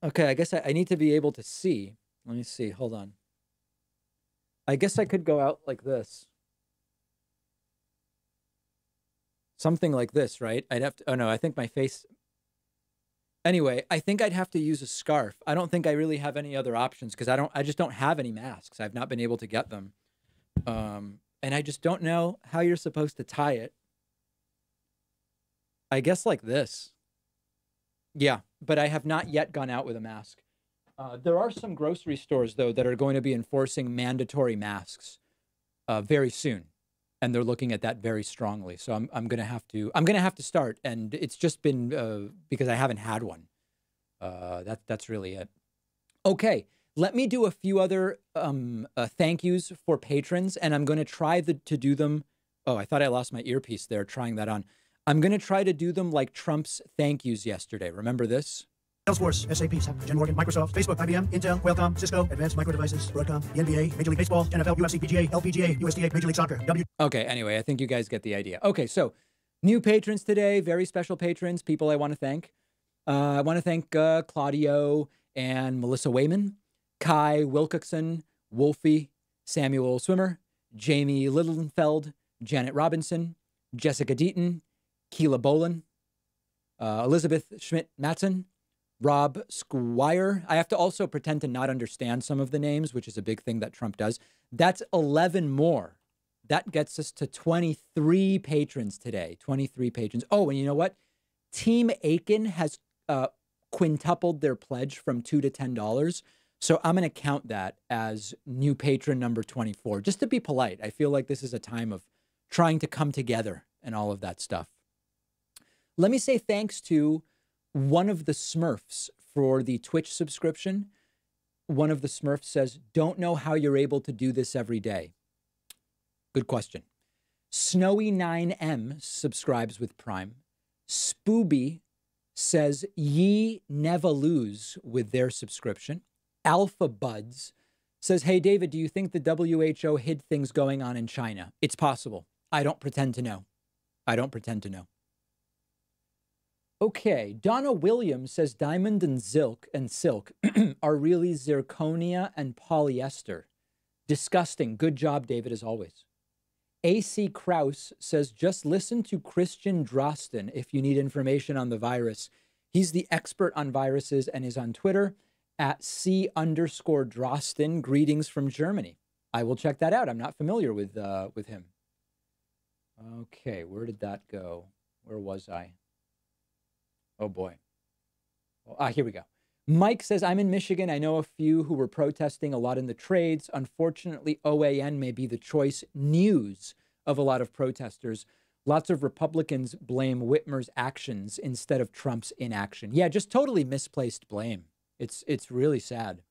Speaker 1: Okay, I guess I need to be able to see. Let me see. Hold on. I guess I could go out like this. Something like this, right? I'd have to, oh no, I think my face. Anyway, I think I'd have to use a scarf. I don't think I really have any other options because I just don't have any masks. I've not been able to get them. And I just don't know how you're supposed to tie it. I guess like this. Yeah, but I have not yet gone out with a mask. There are some grocery stores, though, that are going to be enforcing mandatory masks very soon, and they're looking at that very strongly. So I'm going to have to start, and it's just been because I haven't had one. That's really it. Okay, let me do a few other thank yous for patrons, and I'm going to try to do them. Oh, I thought I lost my earpiece there. Trying that on. I'm going to try to do them like Trump's thank yous yesterday. Remember this?
Speaker 2: Salesforce, SAP, SAP, J. Morgan, Microsoft, Facebook, IBM, Intel, Qualcomm, Cisco, Advanced Micro Devices, Broadcom, the NBA, Major League Baseball, NFL, UFC, PGA, LPGA, USDA, Major League Soccer,
Speaker 1: Okay, anyway, I think you guys get the idea. Okay, so new patrons today, very special patrons, people I want to thank. I want to thank Claudio and Melissa Wayman, Kai Wilcoxon, Wolfie, Samuel Swimmer, Jamie Littlenfeld, Janet Robinson, Jessica Deaton, Keela Bolin, Elizabeth Schmidt-Matson, Rob Squire. I have to also pretend to not understand some of the names, which is a big thing that Trump does. That's 11 more. That gets us to 23 patrons today. 23 patrons. Oh, and you know what? Team Aiken has quintupled their pledge from $2 to $10. So I'm going to count that as new patron number 24, just to be polite. I feel like this is a time of trying to come together and all of that stuff. Let me say thanks to one of the Smurfs for the Twitch subscription. One of the Smurfs says, don't know how you're able to do this every day. Good question. Snowy9M subscribes with Prime. Spooby says, ye never lose with their subscription. Alpha Buds says, hey, David, do you think the WHO hid things going on in China? It's possible. I don't pretend to know. I don't pretend to know. Okay, Donna Williams says diamond and silk are really zirconia and polyester. Disgusting. Good job, David, as always. AC Kraus says, just listen to Christian Drosten if you need information on the virus. He's the expert on viruses and is on Twitter at C_Drosten. Greetings from Germany. I will check that out. I'm not familiar with him. Okay, where did that go? Where was I? Oh, boy. Here we go. Mike says, I'm in Michigan. I know a few who were protesting a lot in the trades. Unfortunately, OAN may be the choice news of a lot of protesters. Lots of Republicans blame Whitmer's actions instead of Trump's inaction. Yeah, just totally misplaced blame. It's really sad.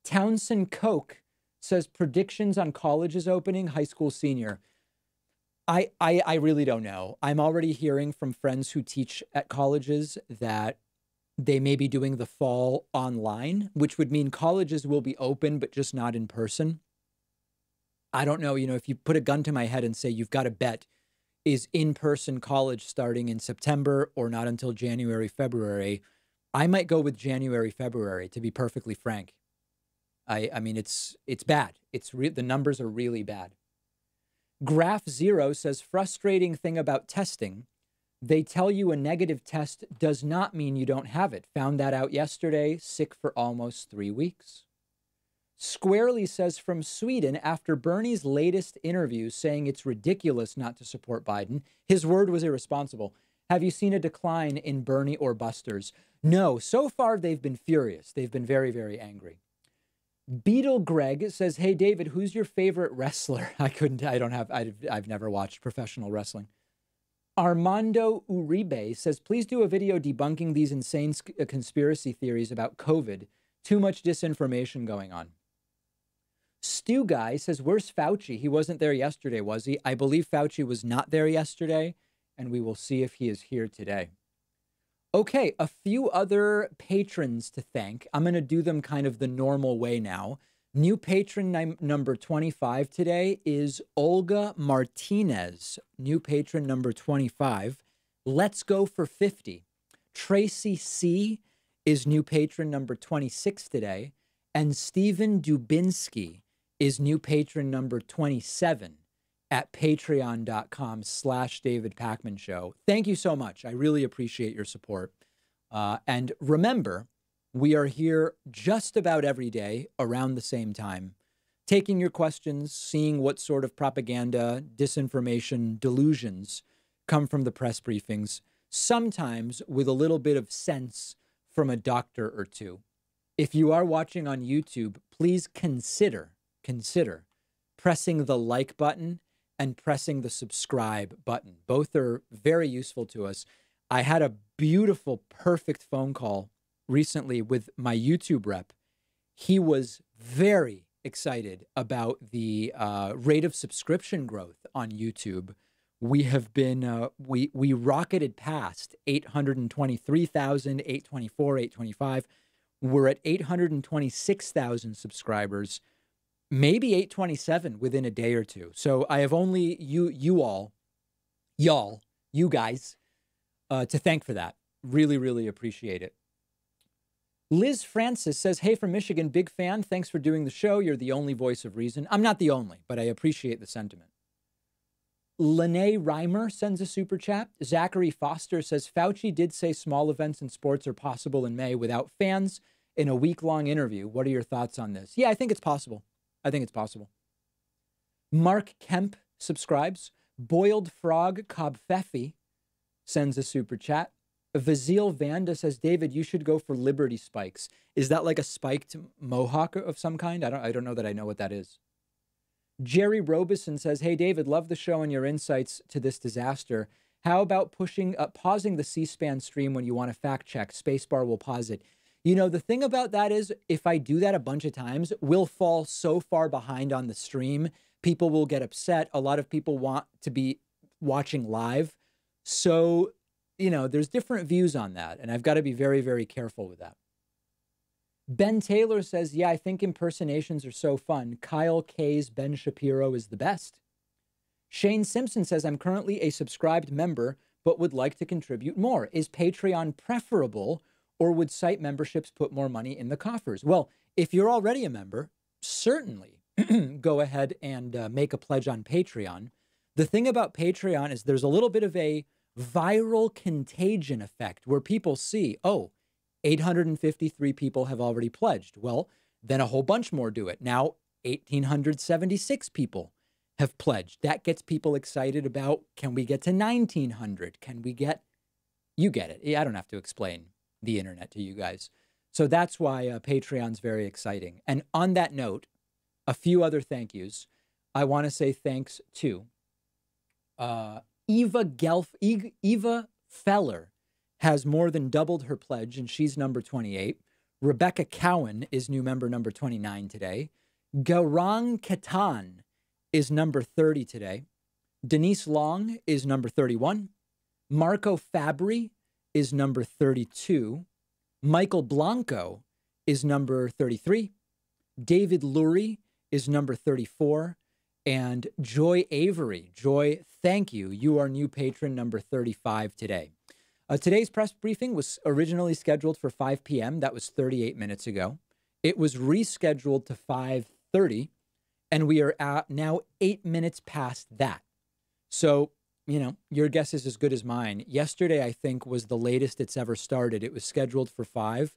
Speaker 1: Townsend Koch says, predictions on colleges opening, high school senior. I really don't know. I'm already hearing from friends who teach at colleges that they may be doing the fall online, which would mean colleges will be open, but just not in person. I don't know. If you put a gun to my head and say, you've got to bet, is in-person college starting in September or not until January, February, I might go with January, February, to be perfectly frank. I mean, it's bad. The numbers are really bad. Graph Zero says, frustrating thing about testing. They tell you a negative test does not mean you don't have it. Found that out yesterday, sick for almost 3 weeks. Squarely says, from Sweden, after Bernie's latest interview saying it's ridiculous not to support Biden, his word was irresponsible. Have you seen a decline in Bernie or Busters? No, so far they've been furious. They've been very, very angry. Beetle Greg says, hey, David, who's your favorite wrestler? I've never watched professional wrestling. Armando Uribe says, please do a video debunking these insane conspiracy theories about COVID. Too much disinformation going on. Stu Guy says, where's Fauci? He wasn't there yesterday, was he? I believe Fauci was not there yesterday, and we will see if he is here today. Okay, a few other patrons to thank. I'm going to do them kind of the normal way now. New patron number 25 today is Olga Martinez. New patron number 25. Let's go for 50. Tracy C is new patron number 26 today. And Stephen Dubinsky is new patron number 27 at patreon.com/David Pakman Show. Thank you so much. I really appreciate your support. And remember, we are here just about every day around the same time, taking your questions, seeing what sort of propaganda, disinformation, delusions come from the press briefings, sometimes with a little bit of sense from a doctor or two. If you are watching on YouTube, please consider pressing the like button and pressing the subscribe button. Both are very useful to us. I had a beautiful, perfect phone call recently with my YouTube rep. He was very excited about the rate of subscription growth on YouTube. We have been, we rocketed past 823,000, 824, 825. We're at 826,000 subscribers, maybe 827 within a day or two. So I have only you guys, to thank for that. Really, really appreciate it. Liz Francis says, hey, from Michigan, big fan. Thanks for doing the show. You're the only voice of reason. I'm not the only, but I appreciate the sentiment. Lene Reimer sends a super chat. Zachary Foster says, Fauci did say small events in sports are possible in May without fans in a week-long interview. What are your thoughts on this? Yeah, I think it's possible. Mark Kemp subscribes. Boiled Frog Cobb Feffy sends a super chat. Vazil Vanda says, David, you should go for Liberty spikes. Is that like a spiked mohawk of some kind? I don't know that I know what that is. Jerry Robeson says, hey, David, love the show and your insights to this disaster. How about pausing the C-SPAN stream when you want to fact check? Spacebar will pause it. You know, the thing about that is if I do that a bunch of times, we'll fall so far behind on the stream. People will get upset. A lot of people want to be watching live. So, you know, there's different views on that. And I've got to be very, very careful with that. Ben Taylor says, yeah, I think impersonations are so fun. Kyle K's Ben Shapiro is the best. Shane Simpson says, I'm currently a subscribed member, but would like to contribute more. Is Patreon preferable, or would site memberships put more money in the coffers? Well, if you're already a member, certainly go ahead and make a pledge on Patreon. The thing about Patreon is there's a little bit of a viral contagion effect where people see, oh, 853 people have already pledged. Well, then a whole bunch more do it. Now, 1,876 people have pledged. That gets people excited about, can we get to 1,900? Can we get, you get it. I don't have to explain the internet to you guys. So that's why Patreon's very exciting. And on that note, a few other thank yous. I want to say thanks to Eva Feller has more than doubled her pledge, and she's number 28. Rebecca Cowan is new member number 29 today. Garang Ketan is number 30 today. Denise Long is number 31. Marco Fabri is number 32. Michael Blanco is number 33. David Lurie is number 34. And Joy Avery. Joy, thank you. You are new patron number 35 today. Today's press briefing was originally scheduled for 5 p.m. That was 38 minutes ago. It was rescheduled to 5:30, and we are at now 8 minutes past that. So, you know, your guess is as good as mine. Yesterday, I think, was the latest it's ever started. It was scheduled for 5,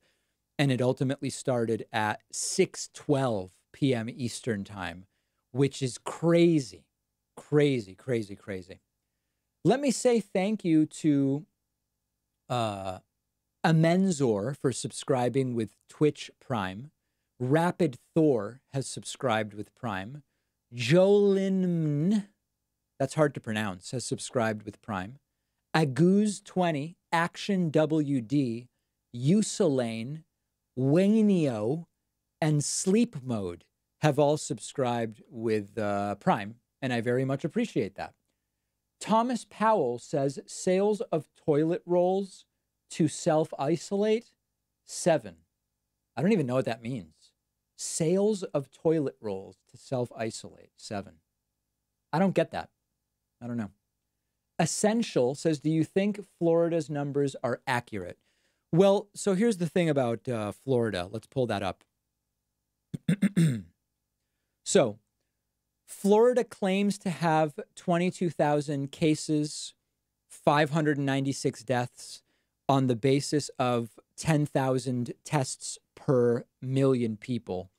Speaker 1: and it ultimately started at 6:12 p.m. Eastern time, which is crazy, crazy, crazy, crazy. Let me say thank you to Amenzor for subscribing with Twitch Prime. Rapid Thor has subscribed with Prime. Jolin, that's hard to pronounce, has subscribed with Prime. Aguz20, Action WD, Usalane, Waneo, and Sleep Mode have all subscribed with Prime, and I very much appreciate that. Thomas Powell says sales of toilet rolls to self-isolate, 7. I don't even know what that means. Sales of toilet rolls to self-isolate, 7. I don't get that. I don't know. Essential says, do you think Florida's numbers are accurate? Well, so here's the thing about Florida. Let's pull that up. So, Florida claims to have 22,000 cases, 596 deaths on the basis of 10,000 tests per million people.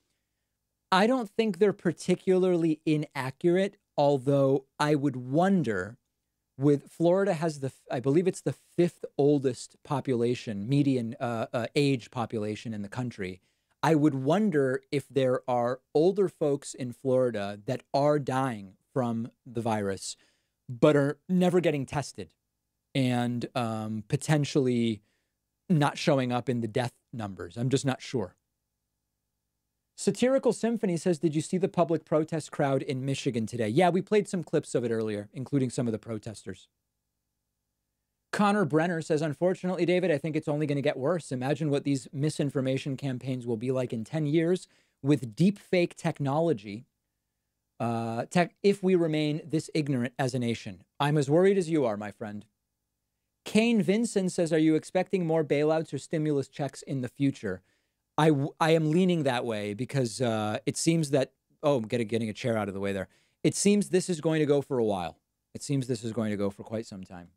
Speaker 1: I don't think they're particularly inaccurate, although I would wonder, with Florida has I believe it's the 5th oldest population, median age population in the country. I would wonder if there are older folks in Florida that are dying from the virus, but are never getting tested and potentially not showing up in the death numbers. I'm just not sure. Satirical Symphony says, did you see the public protest crowd in Michigan today? Yeah, we played some clips of it earlier, including some of the protesters. Connor Brenner says, unfortunately, David, I think it's only going to get worse. Imagine what these misinformation campaigns will be like in 10 years with deep fake technology if we remain this ignorant as a nation. I'm as worried as you are, my friend. Kane Vincent says, are you expecting more bailouts or stimulus checks in the future? I am leaning that way because it seems that, I'm getting a chair out of the way there. It seems this is going to go for a while. It seems this is going to go for quite some time.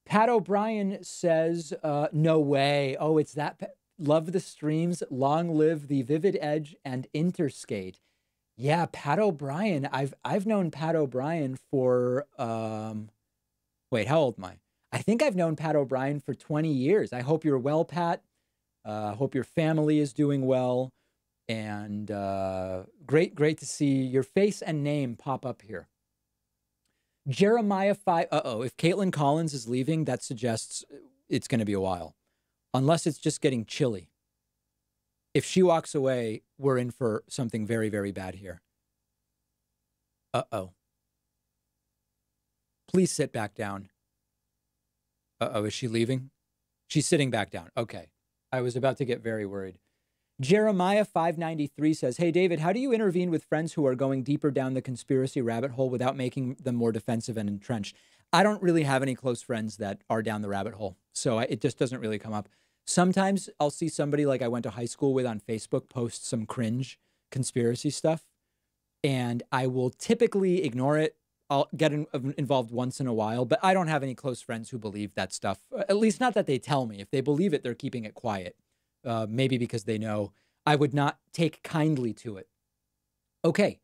Speaker 1: Pat O'Brien says, no way. Oh, it's that. Love the streams. Long live the Vivid Edge and Interskate. Yeah, Pat O'Brien. I've known Pat O'Brien for, wait, how old am I? I think I've known Pat O'Brien for 20 years. I hope you're well, Pat. Hope your family is doing well. And great to see your face and name pop up here. Jeremiah 5. If Caitlin Collins is leaving, that suggests it's going to be a while. Unless it's just getting chilly. If she walks away, we're in for something very, very bad here. Please sit back down. Is she leaving? She's sitting back down. Okay. I was about to get very worried. Jeremiah 593 says, hey, David, how do you intervene with friends who are going deeper down the conspiracy rabbit hole without making them more defensive and entrenched? I don't really have any close friends that are down the rabbit hole, so it just doesn't really come up. Sometimes I'll see somebody like I went to high school with on Facebook post some cringe conspiracy stuff, and I will typically ignore it. I'll get involved once in a while, but I don't have any close friends who believe that stuff, at least not that they tell me. If they believe it, they're keeping it quiet. Maybe because they know I would not take kindly to it. Okay,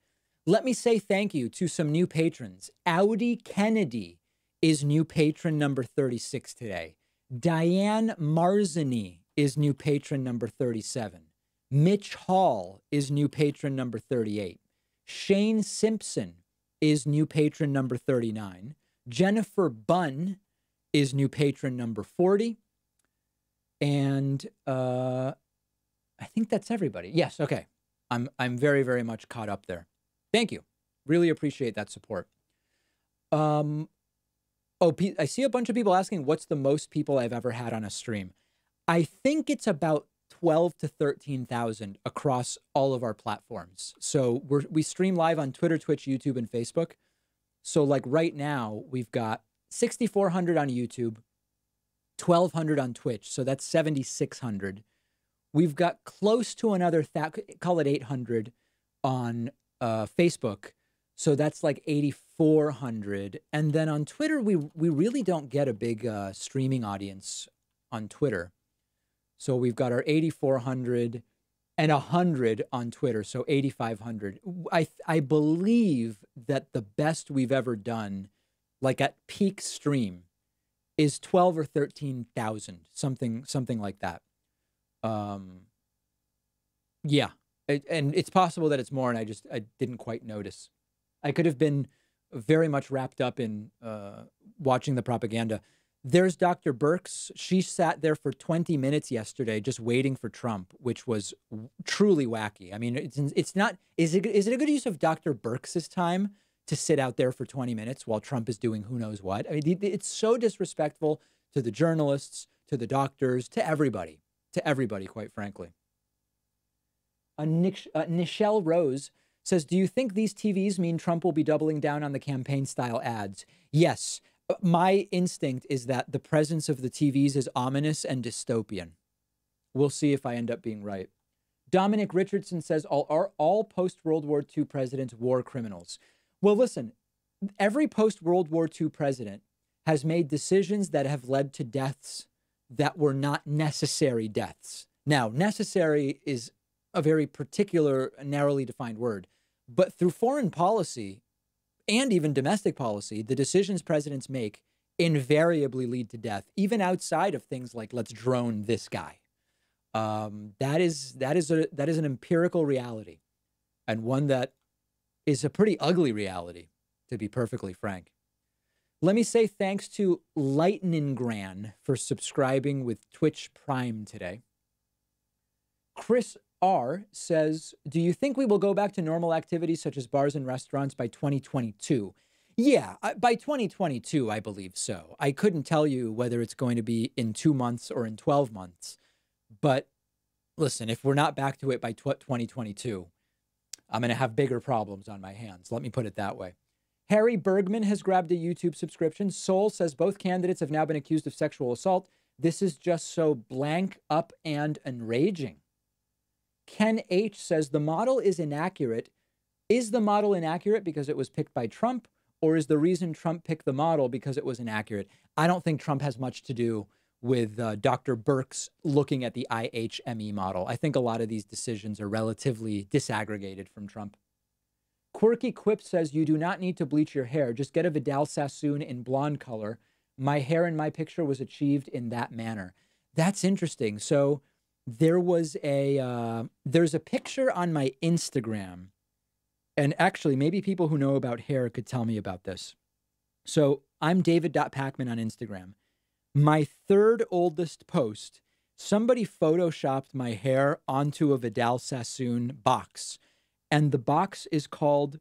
Speaker 1: let me say thank you to some new patrons. Audi Kennedy is new patron number 36 today. Diane Marzani is new patron number 37. Mitch Hall is new patron number 38. Shane Simpson is new patron number 39. Jennifer Bunn is new patron number 40. And I think that's everybody. Yes, okay. I'm very, very much caught up there. Thank you. Really appreciate that support. I see a bunch of people asking what's the most people I've ever had on a stream. I think it's about 12 to 13,000 across all of our platforms. So we stream live on Twitter, Twitch, YouTube, and Facebook. So like right now, we've got 6,400 on YouTube, 1,200 on Twitch. So that's 7,600. We've got close to another, call it 800 on Facebook. So that's like 8,400. And then on Twitter, we really don't get a big streaming audience on Twitter. So we've got our 8,400 and 100 on Twitter, so 8,500. I believe that the best we've ever done, like at peak stream, is 12 or 13,000, something like that. Yeah, and it's possible that it's more, and I didn't quite notice. I could have been very much wrapped up in watching the propaganda. There's Dr. Birx. She sat there for 20 minutes yesterday just waiting for Trump, which was truly wacky. I mean, it's not, is it a good use of Dr. Birx's time to sit out there for 20 minutes while Trump is doing who knows what? I mean, it's so disrespectful to the journalists, to the doctors, to everybody, quite frankly. Nichelle Rose says, do you think these TVs mean Trump will be doubling down on the campaign-style ads? Yes. My instinct is that the presence of the TVs is ominous and dystopian. We'll see if I end up being right. Dominic Richardson says, are all post-World War II presidents war criminals? Well, listen, every post-World War II president has made decisions that have led to deaths that were not necessary deaths. Now, necessary is a very particular, narrowly defined word, but through foreign policy and even domestic policy, the decisions presidents make invariably lead to death, even outside of things like let's drone this guy. That is an empirical reality, and one that is a pretty ugly reality, to be perfectly frank. Let me say thanks to Lightning Gran for subscribing with Twitch Prime today. Chris R says, do you think we will go back to normal activities such as bars and restaurants by 2022? Yeah, by 2022, I believe so. I couldn't tell you whether it's going to be in 2 months or in 12 months. But listen, if we're not back to it by 2022, I'm going to have bigger problems on my hands. Let me put it that way. Harry Bergman has grabbed a YouTube subscription. Soul says both candidates have now been accused of sexual assault. This is just so blank up and enraging. Ken H says the model is inaccurate. Is the model inaccurate because it was picked by Trump, or is the reason Trump picked the model because it was inaccurate? I don't think Trump has much to do with Dr. Birx looking at the IHME model. I think a lot of these decisions are relatively disaggregated from Trump. Quirky Quip says you do not need to bleach your hair. Just get a Vidal Sassoon in blonde color. my hair in my picture was achieved in that manner. That's interesting. So there was there's a picture on my Instagram, and actually maybe people who know about hair could tell me about this. So I'm David.Pacman on Instagram. My third oldest post, somebody photoshopped my hair onto a Vidal Sassoon box, and the box is called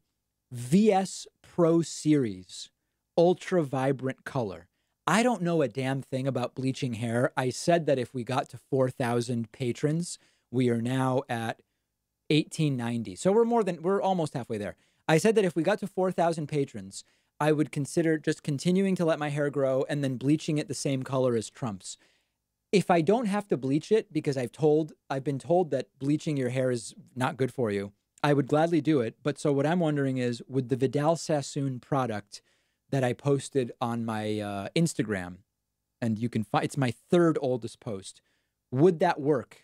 Speaker 1: VS Pro Series Ultra Vibrant Color. I don't know a damn thing about bleaching hair. I said that if we got to 4,000 patrons, we are now at 1,890. So we're almost halfway there. I said that if we got to 4,000 patrons, I would consider just continuing to let my hair grow and then bleaching it the same color as Trump's. If I don't have to bleach it, because I've been told that bleaching your hair is not good for you, I would gladly do it. But so what I'm wondering is, would the Vidal Sassoon product that I posted on my Instagram, and you can find, it's my third oldest post, would that work?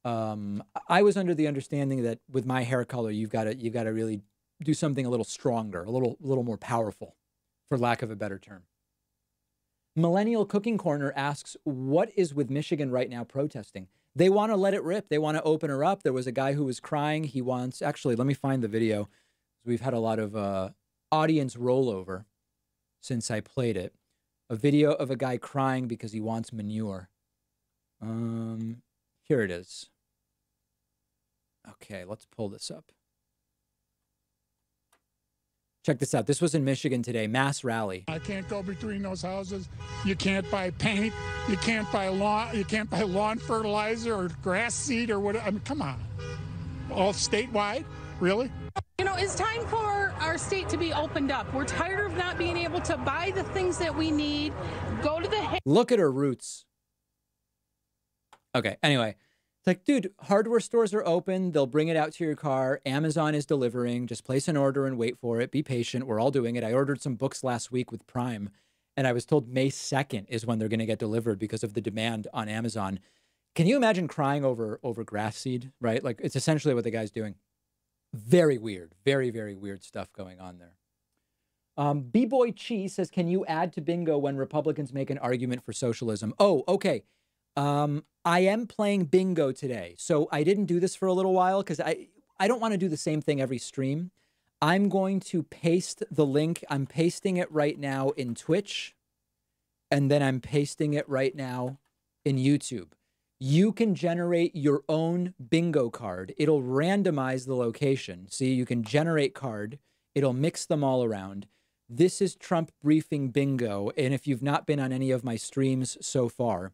Speaker 1: I was under the understanding that with my hair color, you've got to really do something a little stronger, a little more powerful, for lack of a better term. Millennial Cooking Corner asks, what is with Michigan right now protesting? They want to let it rip. They want to open her up. There was a guy who was crying. He wants, actually, let me find the video. We've had a lot of audience rollover since I played it. A video of a guy crying because he wants manure. Here it is. Okay, let's pull this up. Check this out. This was in Michigan today, mass rally.
Speaker 3: I can't go between those houses. You can't buy paint. You can't buy lawn fertilizer or grass seed or whatever. I mean, come on. All statewide? Really?
Speaker 4: You know, it's time for our state to be opened up. We're tired of not being able to buy the things that we need. Go to the...
Speaker 1: Look at her roots. Okay, anyway. It's like, dude, hardware stores are open. They'll bring it out to your car. Amazon is delivering. Just place an order and wait for it. Be patient. We're all doing it. I ordered some books last week with Prime, and I was told May 2nd is when they're going to get delivered because of the demand on Amazon. Can you imagine crying over grass seed, right? Like, it's essentially what the guy's doing. Very weird. Very, very weird stuff going on there. B-Boy Chi says, can you add to bingo when Republicans make an argument for socialism? Oh, okay. I am playing bingo today. So I didn't do this for a little while because I don't want to do the same thing every stream. I'm going to paste the link. I'm pasting it right now in Twitch. And then I'm pasting it right now in YouTube. You can generate your own bingo card. It'll randomize the location. See, you can generate card. It'll mix them all around. This is Trump Briefing Bingo. And if you've not been on any of my streams so far,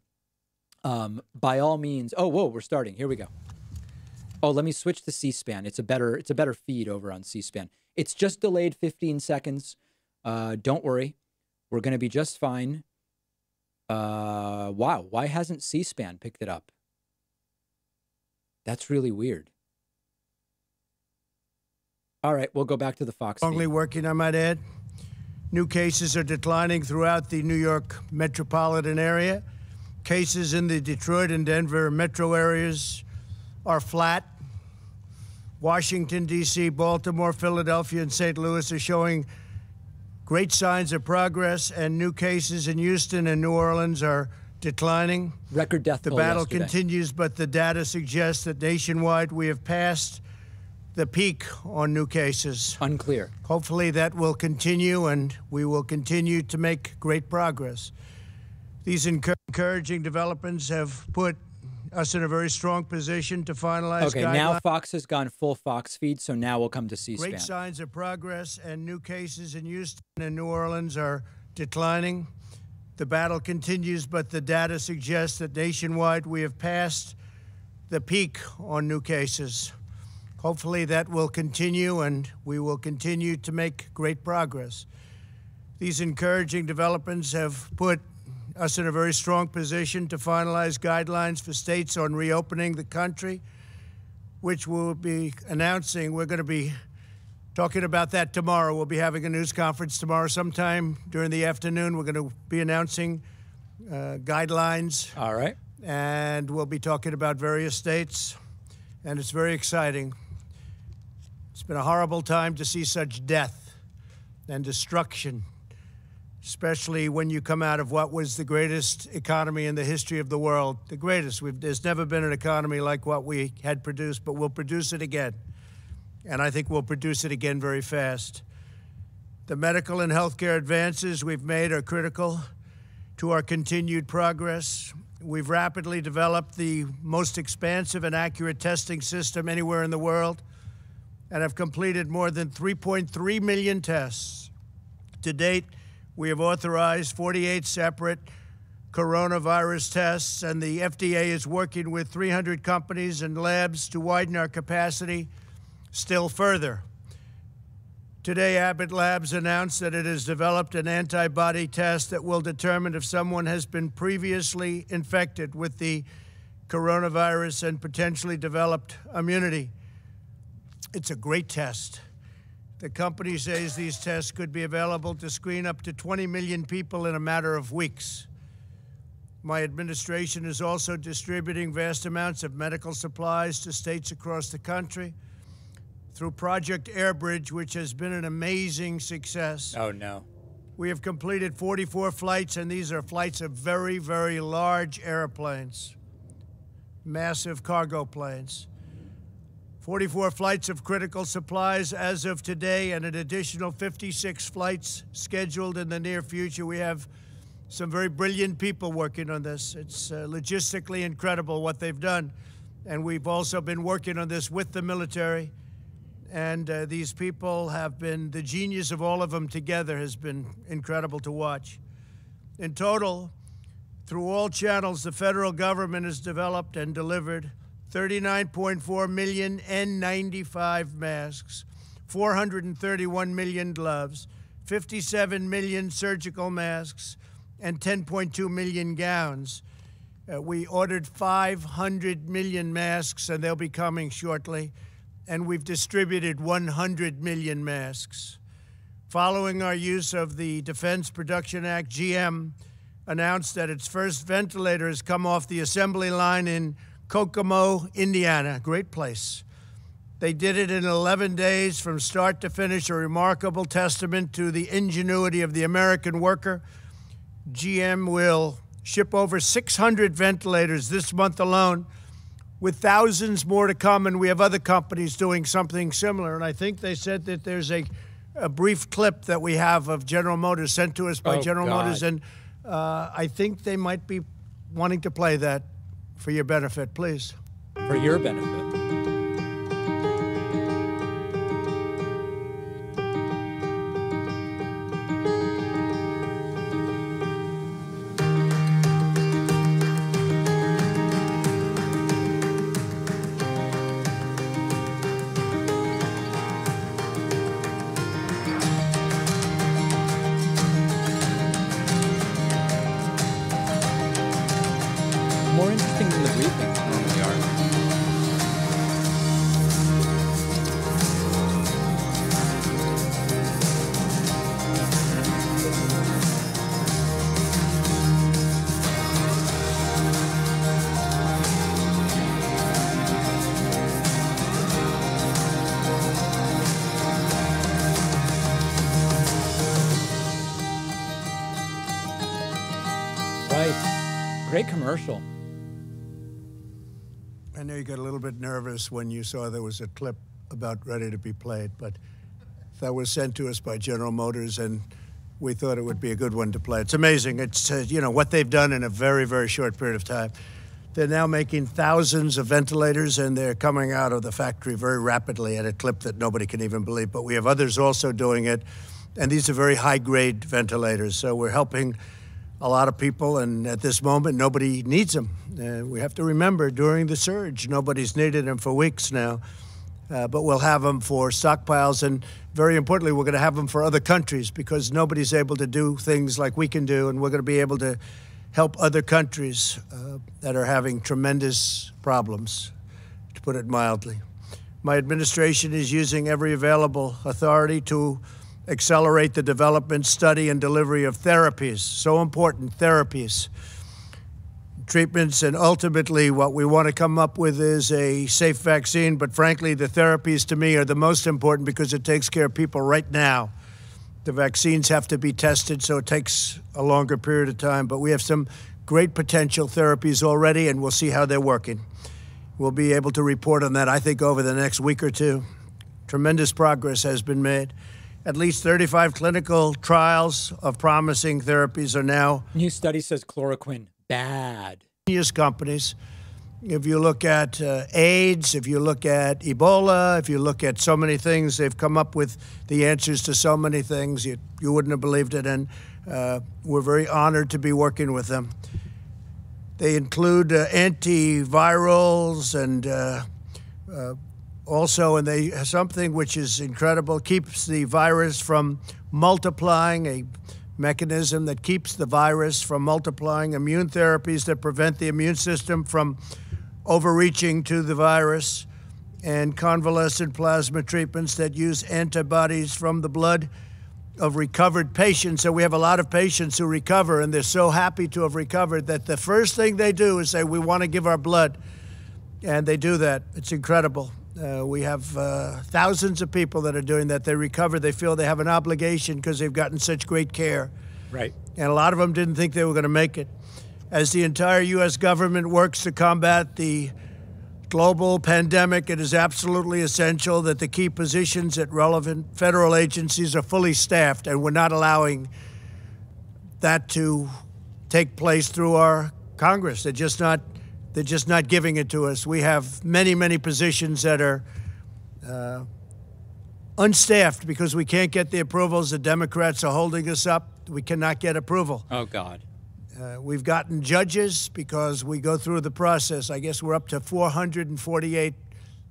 Speaker 1: by all means, oh, whoa, we're starting. Here we go. Oh, let me switch to C-SPAN. It's a better feed over on C-SPAN. It's just delayed 15 seconds. Don't worry. We're going to be just fine. Wow. Why hasn't C-SPAN picked it up? That's really weird. All right. We'll go back to the Fox feed.
Speaker 2: Strongly working, I might add. New cases are declining throughout the New York metropolitan area. Cases in the Detroit and Denver metro areas are flat. Washington, D.C., Baltimore, Philadelphia, and St. Louis are showing great signs of progress, and new cases in Houston and New Orleans are declining.
Speaker 1: Record death toll
Speaker 2: The battle
Speaker 1: yesterday.
Speaker 2: continues, but the data suggests that nationwide we have passed the peak on new cases.
Speaker 1: Unclear.
Speaker 2: Hopefully that will continue, and we will continue to make great progress. These encouraging developments have put us in a very strong position to finalize
Speaker 1: Okay, now Fox has gone full Fox feed, so now we'll come to C-SPAN.
Speaker 2: Great signs of progress, and new cases in Houston and New Orleans are declining. The battle continues, but the data suggests that nationwide we have passed the peak on new cases. Hopefully that will continue, and we will continue to make great progress. These encouraging developments have put us in a very strong position to finalize guidelines for states on reopening the country, which we'll be announcing. We're going to be talking about that tomorrow. We'll be having a news conference tomorrow sometime during the afternoon. We're going to be announcing guidelines.
Speaker 1: All right.
Speaker 2: And we'll be talking about various states, and it's very exciting. It's been a horrible time to see such death and destruction especially when you come out of what was the greatest economy in the history of the world. The greatest. There's never been an economy like what we had produced, but we'll produce it again. And I think we'll produce it again very fast. The medical and healthcare advances we've made are critical to our continued progress. We've rapidly developed the most expansive and accurate testing system anywhere in the world and have completed more than 3.3 million tests. To date, we have authorized 48 separate coronavirus tests, and the FDA is working with 300 companies and labs to widen our capacity still further. Today, Abbott Labs announced that it has developed an antibody test that will determine if someone has been previously infected with the coronavirus and potentially developed immunity. It's a great test. The company says these tests could be available to screen up to 20 million people in a matter of weeks. My administration is also distributing vast amounts of medical supplies to states across the country through Project Airbridge, which has been an amazing success.
Speaker 1: Oh, no.
Speaker 2: We have completed 44 flights, and these are flights of very, very large airplanes, massive cargo planes. 44 flights of critical supplies as of today, and an additional 56 flights scheduled in the near future. We have some very brilliant people working on this. It's logistically incredible what they've done. And we've also been working on this with the military. And these people have been, the genius of all of them together has been incredible to watch. In total, through all channels, the federal government has developed and delivered 39.4 million N95 masks, 431 million gloves, 57 million surgical masks, and 10.2 million gowns. We ordered 500 million masks, and they'll be coming shortly. And we've distributed 100 million masks. Following our use of the Defense Production Act, GM announced that its first ventilator has come off the assembly line in Kokomo, Indiana. Great place. They did it in 11 days from start to finish, a remarkable testament to the ingenuity of the American worker. GM will ship over 600 ventilators this month alone, with thousands more to come, and we have other companies doing something similar. And I think they said that there's a brief clip that we have of General Motors sent to us by General Motors, and I think they might be wanting to play that for your benefit, please.
Speaker 1: For your benefit. More interesting than the briefings normally are. Right. Great commercial.
Speaker 2: I know you got a little bit nervous when you saw there was a clip about ready to be played, but that was sent to us by General Motors, and we thought it would be a good one to play. It's amazing. It's, you know, what they've done in a very, very short period of time. They're now making thousands of ventilators, and they're coming out of the factory very rapidly at a clip that nobody can even believe. But we have others also doing it, and these are very high-grade ventilators, so we're helping a lot of people, and at this moment, nobody needs them. We have to remember, during the surge, nobody's needed them for weeks now, but we'll have them for stockpiles, and very importantly, we're going to have them for other countries, because nobody's able to do things like we can do, and we're going to be able to help other countries that are having tremendous problems, to put it mildly. My administration is using every available authority to accelerate the development, study, and delivery of therapies. So important, therapies, treatments, and ultimately what we want to come up with is a safe vaccine. But frankly, the therapies to me are the most important because it takes care of people right now. The vaccines have to be tested, so it takes a longer period of time. But we have some great potential therapies already, and we'll see how they're working. We'll be able to report on that, I think, over the next week or two. Tremendous progress has been made. At least 35 clinical trials of promising therapies are now.
Speaker 1: New study says chloroquine, bad.
Speaker 2: Companies. If you look at AIDS, if you look at Ebola, if you look at so many things, they've come up with the answers to so many things. You wouldn't have believed it, and we're very honored to be working with them. They include antivirals and also, and they something which is incredible, keeps the virus from multiplying, a mechanism that keeps the virus from multiplying, immune therapies that prevent the immune system from overreaching to the virus, and convalescent plasma treatments that use antibodies from the blood of recovered patients. So we have a lot of patients who recover, and they're so happy to have recovered that the first thing they do is say, we want to give our blood. And they do that. It's incredible. We have thousands of people that are doing that. They recover. They feel they have an obligation because they've gotten such great care.
Speaker 1: Right.
Speaker 2: And a lot of them didn't think they were going to make it. As the entire U.S. government works to combat the global pandemic, it is absolutely essential that the key positions at relevant federal agencies are fully staffed, and we're not allowing that to take place through our Congress. They're just not giving it to us. We have many, many positions that are unstaffed because we can't get the approvals. The Democrats are holding us up. We cannot get approval.
Speaker 1: Oh, God.
Speaker 2: We've gotten judges because we go through the process. I guess we're up to 448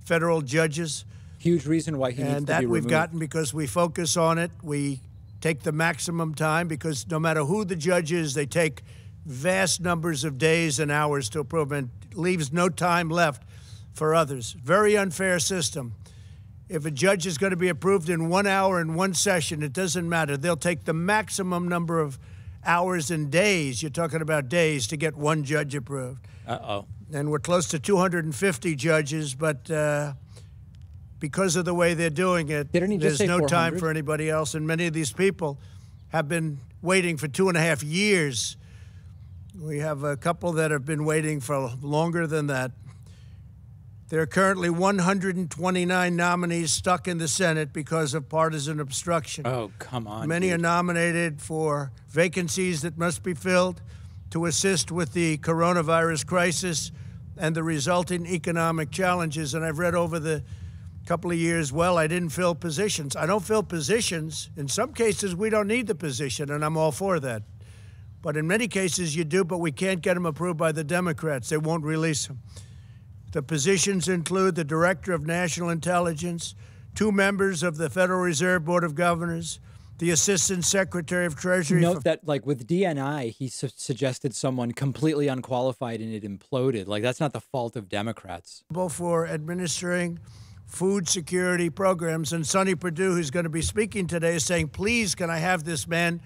Speaker 2: federal judges.
Speaker 1: Huge reason why he needs to be removed. And
Speaker 2: that we've gotten because we focus on it. We take the maximum time because no matter who the judge is, they take vast numbers of days and hours to approve, and leaves no time left for others. Very unfair system. If a judge is going to be approved in 1 hour in one session, it doesn't matter. They'll take the maximum number of hours and days, you're talking about days, to get one judge approved.
Speaker 1: Uh-oh.
Speaker 2: And we're close to 250 judges, but because of the way they're doing it, there's no time for anybody else. And many of these people have been waiting for 2.5 years. We have a couple that have been waiting for longer than that. There are currently 129 nominees stuck in the Senate because of partisan obstruction.
Speaker 1: Oh, come on.
Speaker 2: Many are nominated for vacancies that must be filled to assist with the coronavirus crisis and the resulting economic challenges. And I've read over the couple of years, well, I didn't fill positions. I don't fill positions. In some cases, we don't need the position, and I'm all for that. But in many cases, you do, but we can't get them approved by the Democrats. They won't release them. The positions include the Director of National Intelligence, 2 members of the Federal Reserve Board of Governors, the Assistant Secretary of Treasury.
Speaker 1: Note that, like, with DNI, he suggested someone completely unqualified and it imploded. Like, that's not the fault of Democrats.
Speaker 2: For administering food security programs. And Sonny Perdue, who's going to be speaking today, is saying, please, can I have this man,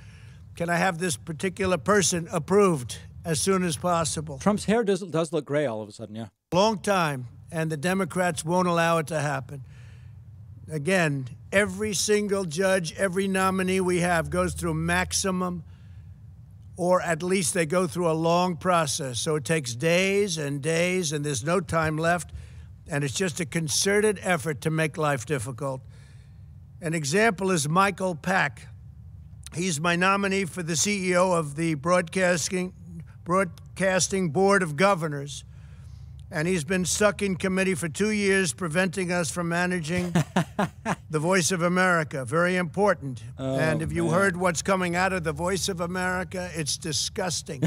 Speaker 2: can I have this particular person approved as soon as possible?
Speaker 1: Trump's hair does look gray all of a sudden, yeah.
Speaker 2: Long time, and the Democrats won't allow it to happen. Again, every single judge, every nominee we have goes through maximum, or at least they go through a long process. So it takes days and days, and there's no time left, and it's just a concerted effort to make life difficult. An example is Michael Pack. He's my nominee for the CEO of the Broadcasting Board of Governors. And he's been stuck in committee for 2 years, preventing us from managing the Voice of America. Very important.
Speaker 1: Oh,
Speaker 2: and if you
Speaker 1: man.
Speaker 2: heard what's coming out of the Voice of America, it's disgusting.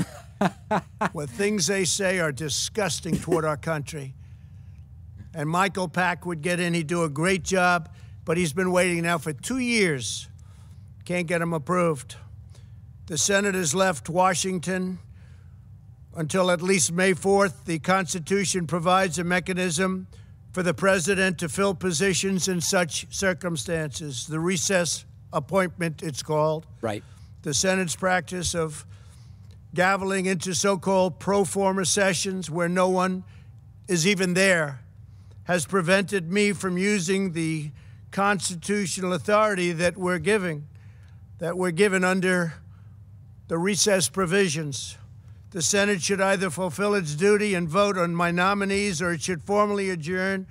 Speaker 2: What things they say are disgusting toward our country. And Michael Pack would get in. He'd do a great job, but he's been waiting now for 2 years. Can't get him approved. The Senate has left Washington until at least May 4th. The Constitution provides a mechanism for the president to fill positions in such circumstances. The recess appointment, it's called.
Speaker 1: Right.
Speaker 2: The Senate's practice of gaveling into so-called pro forma sessions where no one is even there has prevented me from using the constitutional authority that we're giving. that we're given under the recess provisions. The Senate should either fulfill its duty and vote on my nominees, or it should formally adjourn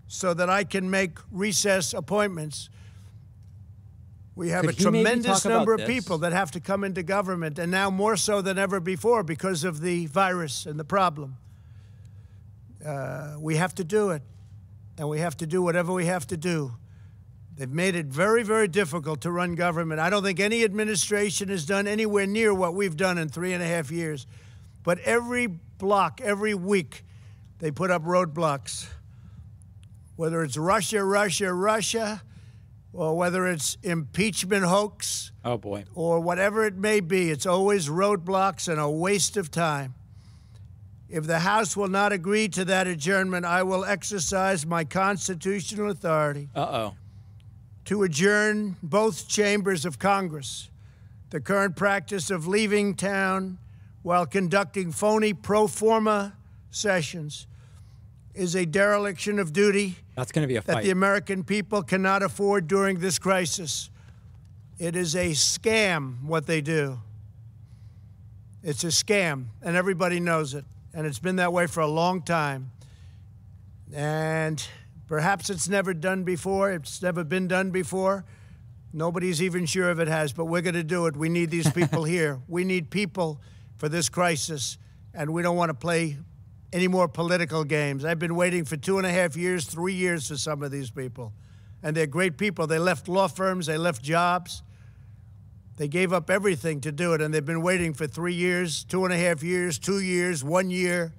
Speaker 2: so that I can make recess appointments. We have a tremendous number of people that have to come into government, and now more so than ever before because of the virus and the problem. We have to do it, and we have to do whatever we have to do. They've made it very, very difficult to run government. I don't think any administration has done anywhere near what we've done in 3.5 years. But every block, every week, they put up roadblocks. Whether it's Russia, or whether it's impeachment hoax.
Speaker 1: Oh, boy.
Speaker 2: Or whatever it may be, it's always roadblocks and a waste of time. If the House will not agree to that adjournment, I will exercise my constitutional authority to adjourn both chambers of Congress. The current practice of leaving town while conducting phony pro forma sessions is a dereliction of duty.
Speaker 1: That's going to be a fight
Speaker 2: that the American people cannot afford during this crisis. It is a scam what they do. It's a scam, and everybody knows it. And it's been that way for a long time. And perhaps it's never done before. It's never been done before. Nobody's even sure if it has, but we're going to do it. We need these people here. We need people for this crisis, and we don't want to play any more political games. I've been waiting for 2.5 years, 3 years for some of these people. And they're great people. They left law firms. They left jobs. They gave up everything to do it, and they've been waiting for 3 years, 2.5 years, 2 years, 1 year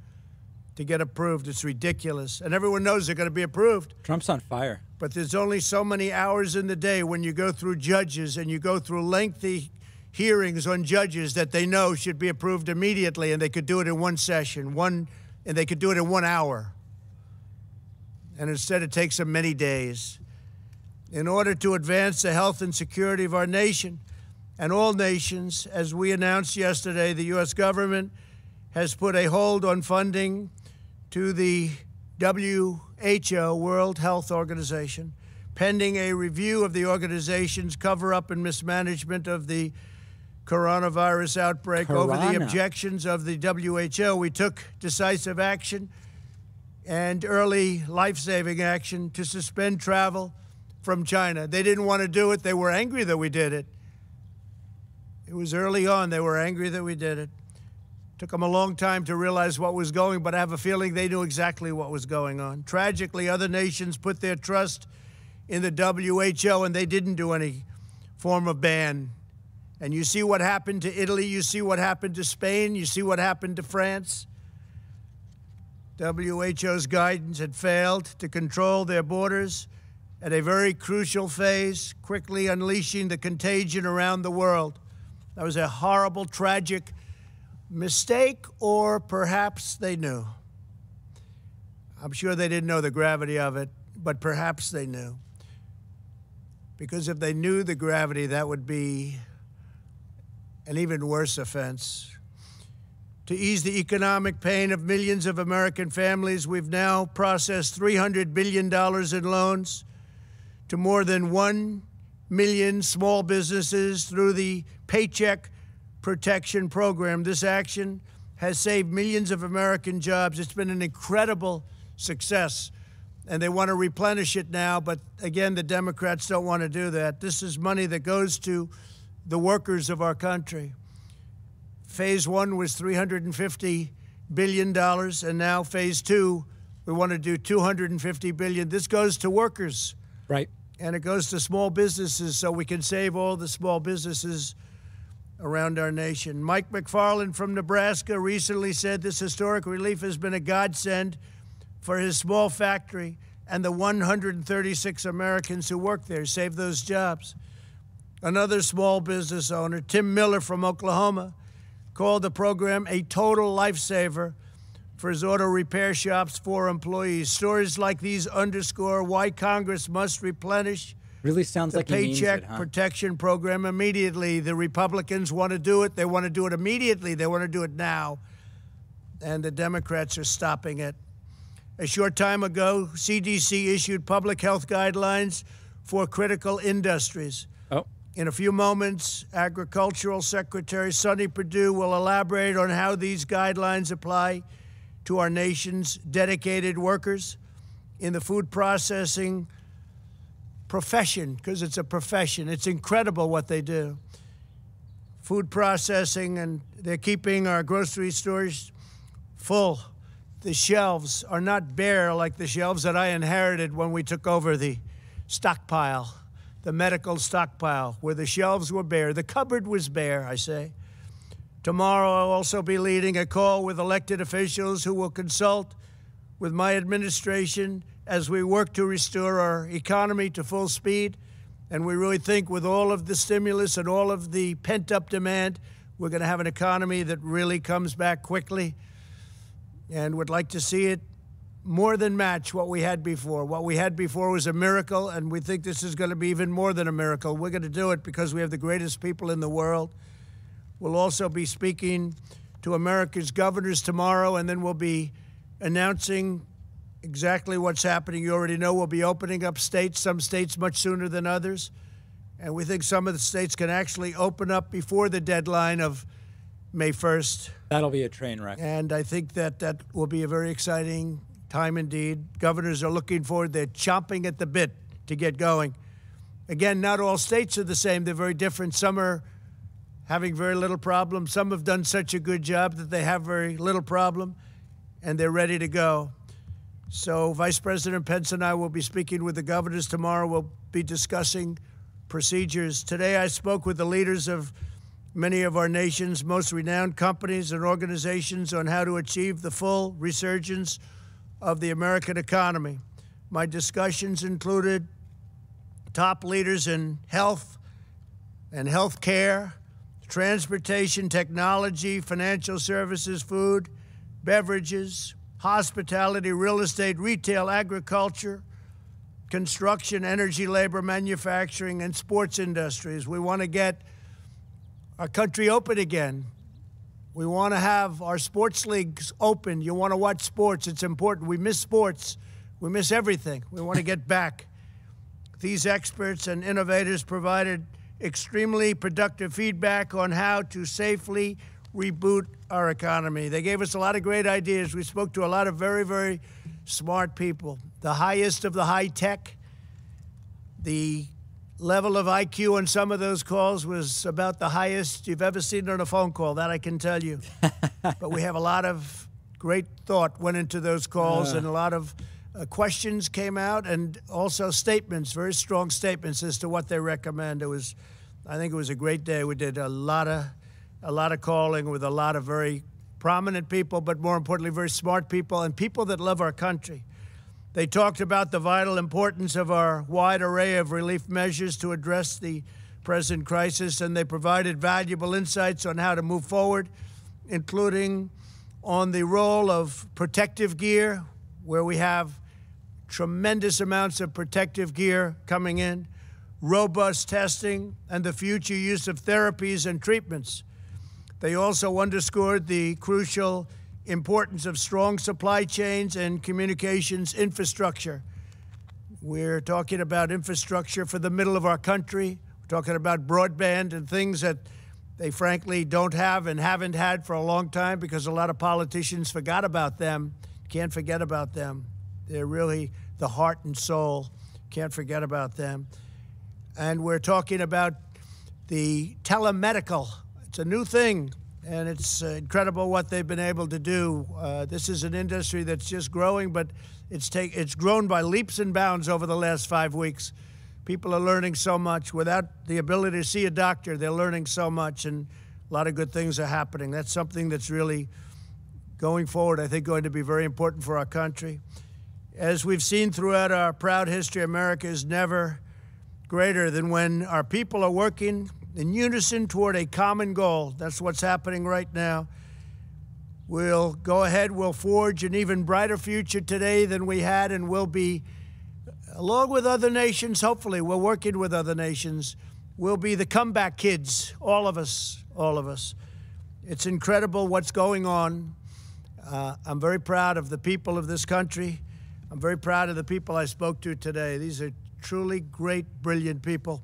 Speaker 2: to get approved. It's ridiculous. And everyone knows they're going to be approved.
Speaker 1: Trump's on fire.
Speaker 2: But there's only so many hours in the day when you go through judges and you go through lengthy hearings on judges that they know should be approved immediately, and they could do it in one session, and they could do it in 1 hour. And instead it takes them many days. In order to advance the health and security of our nation and all nations, as we announced yesterday, the U.S. government has put a hold on funding to the WHO, World Health Organization, pending a review of the organization's cover-up and mismanagement of the coronavirus outbreak. Over the objections of the WHO, we took decisive action and early life-saving action to suspend travel from China. They didn't want to do it. They were angry that we did it. It was early on. They were angry that we did it. Took them a long time to realize what was going, but I have a feeling they knew exactly what was going on. Tragically, other nations put their trust in the WHO, and they didn't do any form of ban. And you see what happened to Italy. You see what happened to Spain. You see what happened to France. WHO's guidance had failed to control their borders at a very crucial phase, quickly unleashing the contagion around the world. That was a horrible, tragic mistake, or perhaps they knew. I'm sure they didn't know the gravity of it, but perhaps they knew. Because if they knew the gravity, that would be an even worse offense. To ease the economic pain of millions of American families, we've now processed $300 billion in loans to more than 1 million small businesses through the Paycheck Protection Program. This action has saved millions of American jobs. It's been an incredible success, and they want to replenish it now, but again, the Democrats don't want to do that. This is money that goes to the workers of our country. Phase 1 was $350 billion, and now phase 2, we want to do $250 billion. This goes to workers.
Speaker 1: Right.
Speaker 2: And it goes to small businesses, so we can save all the small businesses around our nation. Mike McFarland from Nebraska recently said this historic relief has been a godsend for his small factory and the 136 Americans who work there. Save those jobs. Another small business owner, Tim Miller from Oklahoma, called the program a total lifesaver for his auto repair shop's 4 employees. Stories like these underscore why Congress must replenish
Speaker 1: really sounds
Speaker 2: the
Speaker 1: like
Speaker 2: Paycheck Protection Program immediately. The Republicans want to do it. They want to do it immediately. They want to do it now. And the Democrats are stopping it. A short time ago, CDC issued public health guidelines for critical industries. In a few moments, Agricultural Secretary Sonny Perdue will elaborate on how these guidelines apply to our nation's dedicated workers in the food processing profession, because it's a profession. It's incredible what they do. Food processing, and they're keeping our grocery stores full. The shelves are not bare like the shelves that I inherited when we took over the stockpile, the medical stockpile, where the shelves were bare. The cupboard was bare, I say. Tomorrow I'll also be leading a call with elected officials who will consult with my administration as we work to restore our economy to full speed. And we really think with all of the stimulus and all of the pent-up demand, we're going to have an economy that really comes back quickly, and would like to see it more than match what we had before. What we had before was a miracle, and we think this is going to be even more than a miracle. We're going to do it because we have the greatest people in the world. We'll also be speaking to America's governors tomorrow, and then we'll be announcing exactly what's happening. You already know we'll be opening up states, some states much sooner than others. And we think some of the states can actually open up before the deadline of May 1st.
Speaker 1: That'll be a train wreck.
Speaker 2: And I think that that will be a very exciting time indeed. Governors are looking forward. They're chomping at the bit to get going. Again, not all states are the same. They're very different. Some are having very little problem. Some have done such a good job that they have very little problem, and they're ready to go. So Vice President Pence and I will be speaking with the governors tomorrow. We'll be discussing procedures. Today I spoke with the leaders of many of our nation's most renowned companies and organizations on how to achieve the full resurgence of the American economy. My discussions included top leaders in health and health care, transportation, technology, financial services, food, beverages, hospitality, real estate, retail, agriculture, construction, energy, labor, manufacturing, and sports industries. We want to get our country open again. We want to have our sports leagues open. You want to watch sports. It's important. We miss sports. We miss everything. We want to get back. These experts and innovators provided extremely productive feedback on how to safely reboot our economy. They gave us a lot of great ideas. We spoke to a lot of very, very smart people. The highest of the high tech. The level of IQ on some of those calls was about the highest you've ever seen on a phone call, that I can tell you. But we have a lot of great thought went into those calls, and a lot of questions came out, and also statements, very strong statements as to what they recommend. I think it was a great day. We did a lot of calling with a lot of very prominent people, but more importantly, very smart people and people that love our country. They talked about the vital importance of our wide array of relief measures to address the present crisis, and they provided valuable insights on how to move forward, including on the role of protective gear, where we have tremendous amounts of protective gear coming in, robust testing, and the future use of therapies and treatments. They also underscored the crucial importance of strong supply chains and communications infrastructure. We're talking about infrastructure for the middle of our country. We're talking about broadband and things that they frankly don't have and haven't had for a long time because a lot of politicians forgot about them. Can't forget about them. They're really the heart and soul. Can't forget about them. And we're talking about the telemedical. It's a new thing, and it's incredible what they've been able to do. This is an industry that's just growing, but it's grown by leaps and bounds over the last 5 weeks. People are learning so much. Without the ability to see a doctor, they're learning so much, and a lot of good things are happening. That's something that's really, going forward, I think going to be very important for our country. As we've seen throughout our proud history, America is never greater than when our people are working in unison toward a common goal. That's what's happening right now. We'll go ahead, we'll forge an even brighter future today than we had, and we'll be, along with other nations, hopefully, we're working with other nations, we'll be the comeback kids, all of us, all of us. It's incredible what's going on. I'm very proud of the people of this country. I'm very proud of the people I spoke to today. These are truly great, brilliant people.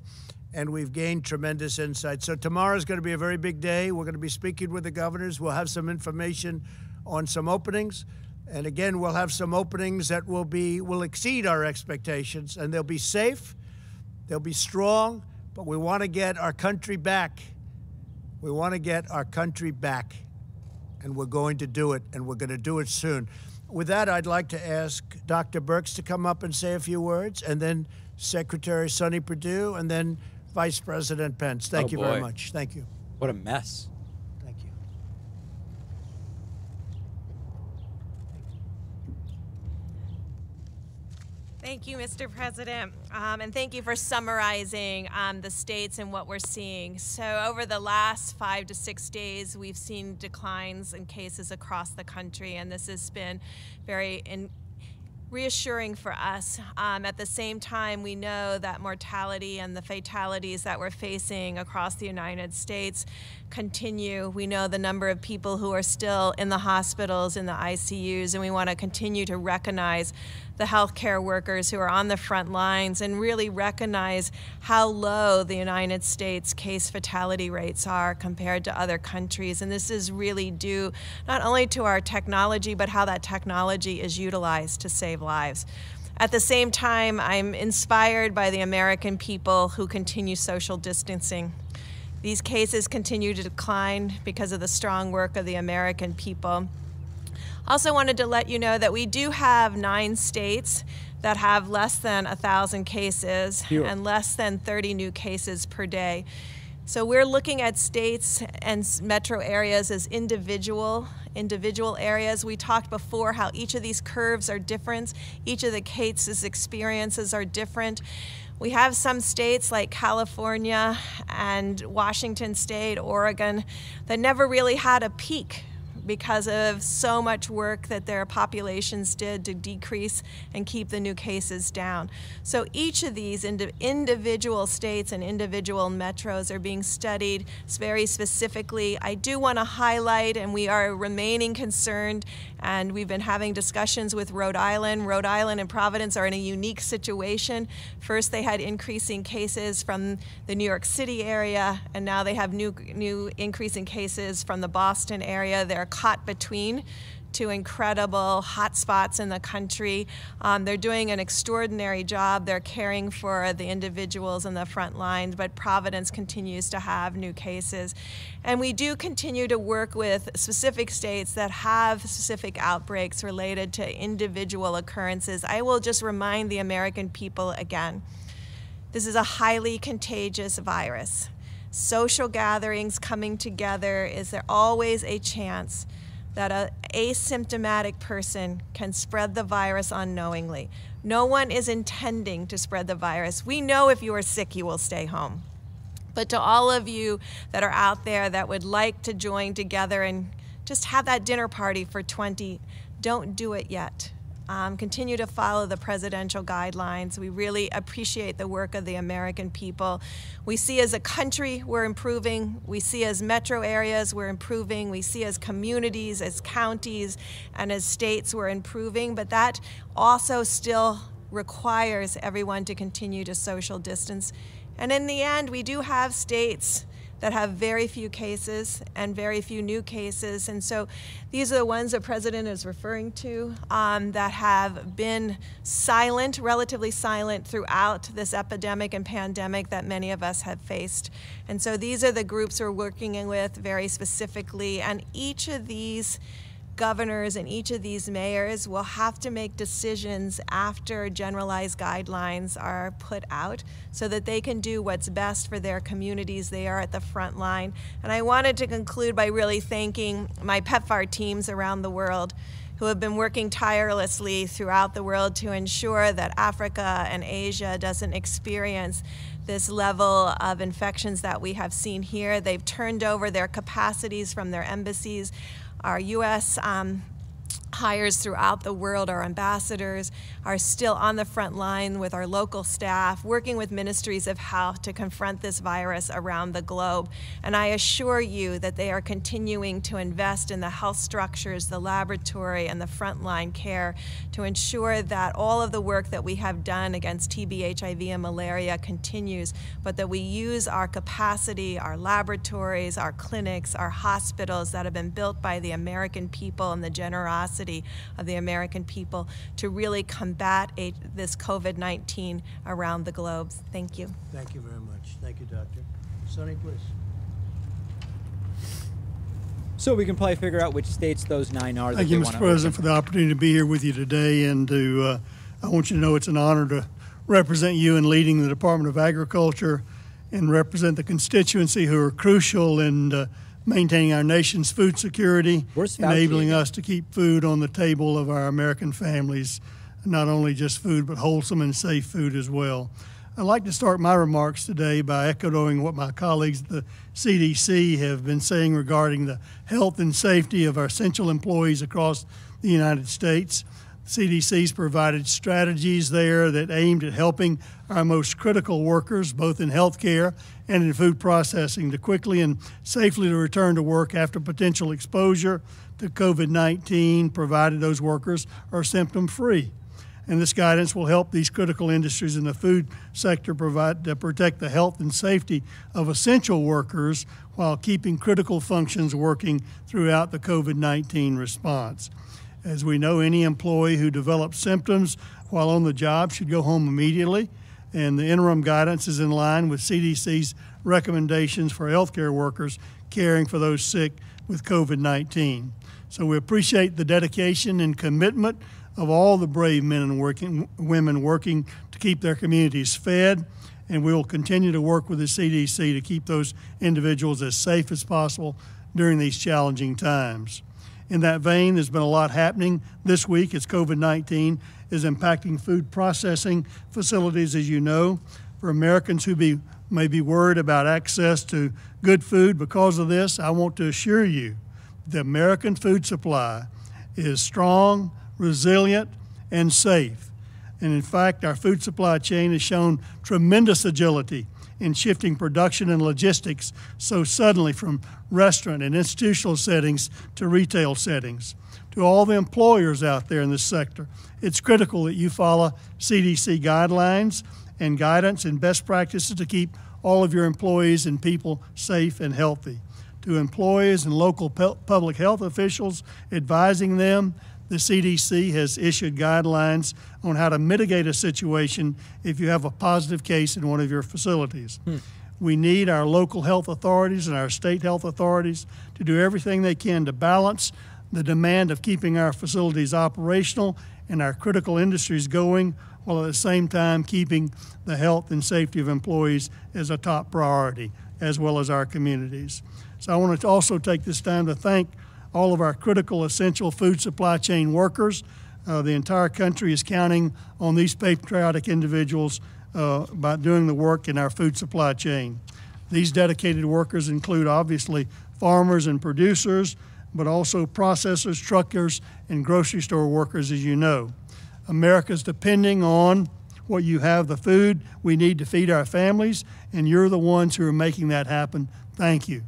Speaker 2: and we've gained tremendous insight. So tomorrow is going to be a very big day. We're going to be speaking with the governors. We'll have some information on some openings. And again, we'll have some openings that will exceed our expectations, and they'll be safe, they'll be strong, but we want to get our country back. We want to get our country back, and we're going to do it, and we're going to do it soon. With that, I'd like to ask Dr. Birx to come up and say a few words, and then Secretary Sonny Perdue, and then Vice President Pence. Thank you very much. Thank you.
Speaker 1: What a mess.
Speaker 2: Thank you.
Speaker 8: Thank you, Mr. President, and thank you for summarizing the states and what we're seeing. So over the last 5 to 6 days, we've seen declines in cases across the country, and this has been very reassuring for us. At the same time, we know that mortality and the fatalities that we're facing across the United States continue. We know the number of people who are still in the hospitals, in the ICUs, and we want to continue to recognize the healthcare workers who are on the front lines and really recognize how low the United States case fatality rates are compared to other countries. And this is really due not only to our technology, but how that technology is utilized to save lives. At the same time, I'm inspired by the American people who continue social distancing. These cases continue to decline because of the strong work of the American people. Also wanted to let you know that we do have 9 states that have less than 1,000 cases and less than 30 new cases per day. So we're looking at states and metro areas as individual areas. We talked before how each of these curves are different. Each of the cases' experiences are different. We have some states like California and Washington State, Oregon, that never really had a peak because of so much work that their populations did to decrease and keep the new cases down. So each of these individual states and individual metros are being studied very specifically. I do want to highlight, and we are remaining concerned, and we've been having discussions with Rhode Island. Rhode Island and Providence are in a unique situation. First, they had increasing cases from the New York City area, and now they have new increasing cases from the Boston area. They're caught between 2 incredible hot spots in the country. They're doing an extraordinary job. They're caring for the individuals in the front lines, but Providence continues to have new cases. And we do continue to work with specific states that have specific outbreaks related to individual occurrences. I will just remind the American people again, this is a highly contagious virus. Social gatherings coming together, is there always a chance that an asymptomatic person can spread the virus unknowingly? No one is intending to spread the virus. We know if you are sick, you will stay home. But to all of you that are out there that would like to join together and just have that dinner party for 20, don't do it yet. Continue to follow the presidential guidelines. We really appreciate the work of the American people. We see as a country we're improving. We see as metro areas we're improving. We see as communities, as counties, and as states we're improving. But that also still requires everyone to continue to social distance. And in the end, we do have states that have very few cases and very few new cases. And so these are the ones the president is referring to that have been silent, relatively silent throughout this epidemic and pandemic that many of us have faced. And so these are the groups we're working with very specifically, and each of these governors and each of these mayors will have to make decisions after generalized guidelines are put out so that they can do what's best for their communities. They are at the front line. And I wanted to conclude by really thanking my PEPFAR teams around the world who have been working tirelessly throughout the world to ensure that Africa and Asia doesn't experience this level of infections that we have seen here. They've turned over their capacities from their embassies. Our U.S. hires throughout the world. Our ambassadors are still on the front line with our local staff, working with ministries of health to confront this virus around the globe. And I assure you that they are continuing to invest in the health structures, the laboratory, and the frontline care to ensure that all of the work that we have done against TB, HIV, and malaria continues, but that we use our capacity, our laboratories, our clinics, our hospitals that have been built by the American people and the generosity of the American people to really combat this COVID-19 around the globe. Thank you.
Speaker 2: Thank you very much. Thank you, Doctor. Sonny, please.
Speaker 1: So we can probably figure out which states those 9 are.
Speaker 9: Thank you, Mr. President, for the opportunity to be here with you today, and to I want you to know it's an honor to represent you in leading the Department of Agriculture and represent the constituency who are crucial in maintaining our nation's food security, enabling us to keep food on the table of our American families, not only just food, but wholesome and safe food as well. I'd like to start my remarks today by echoing what my colleagues at the CDC have been saying regarding the health and safety of our essential employees across the United States. CDC's provided strategies there that aimed at helping our most critical workers, both in healthcare and in food processing, to quickly and safely to return to work after potential exposure to COVID-19, provided those workers are symptom-free. And this guidance will help these critical industries in the food sector protect the health and safety of essential workers while keeping critical functions working throughout the COVID-19 response. As we know, any employee who develops symptoms while on the job should go home immediately, and the interim guidance is in line with CDC's recommendations for healthcare workers caring for those sick with COVID-19. So we appreciate the dedication and commitment of all the brave men and women working to keep their communities fed, and we will continue to work with the CDC to keep those individuals as safe as possible during these challenging times. In that vein, there's been a lot happening this week as COVID-19 is impacting food processing facilities, as you know. For Americans who may be worried about access to good food because of this, I want to assure you the American food supply is strong, resilient, and safe. And in fact, our food supply chain has shown tremendous agility in shifting production and logistics so suddenly from restaurant and institutional settings to retail settings. To all the employers out there in this sector, it's critical that you follow CDC guidelines and guidance and best practices to keep all of your employees and people safe and healthy. To employees and local public health officials advising them, the CDC has issued guidelines on how to mitigate a situation if you have a positive case in one of your facilities. We need our local health authorities and our state health authorities to do everything they can to balance the demand of keeping our facilities operational and our critical industries going, while at the same time keeping the health and safety of employees as a top priority, as well as our communities. So I want to also take this time to thank all of our critical essential food supply chain workers. The entire country is counting on these patriotic individuals by doing the work in our food supply chain. These dedicated workers include obviously farmers and producers, but also processors, truckers, and grocery store workers, as you know. America's depending on what you have, the food we need to feed our families, and you're the ones who are making that happen. Thank you.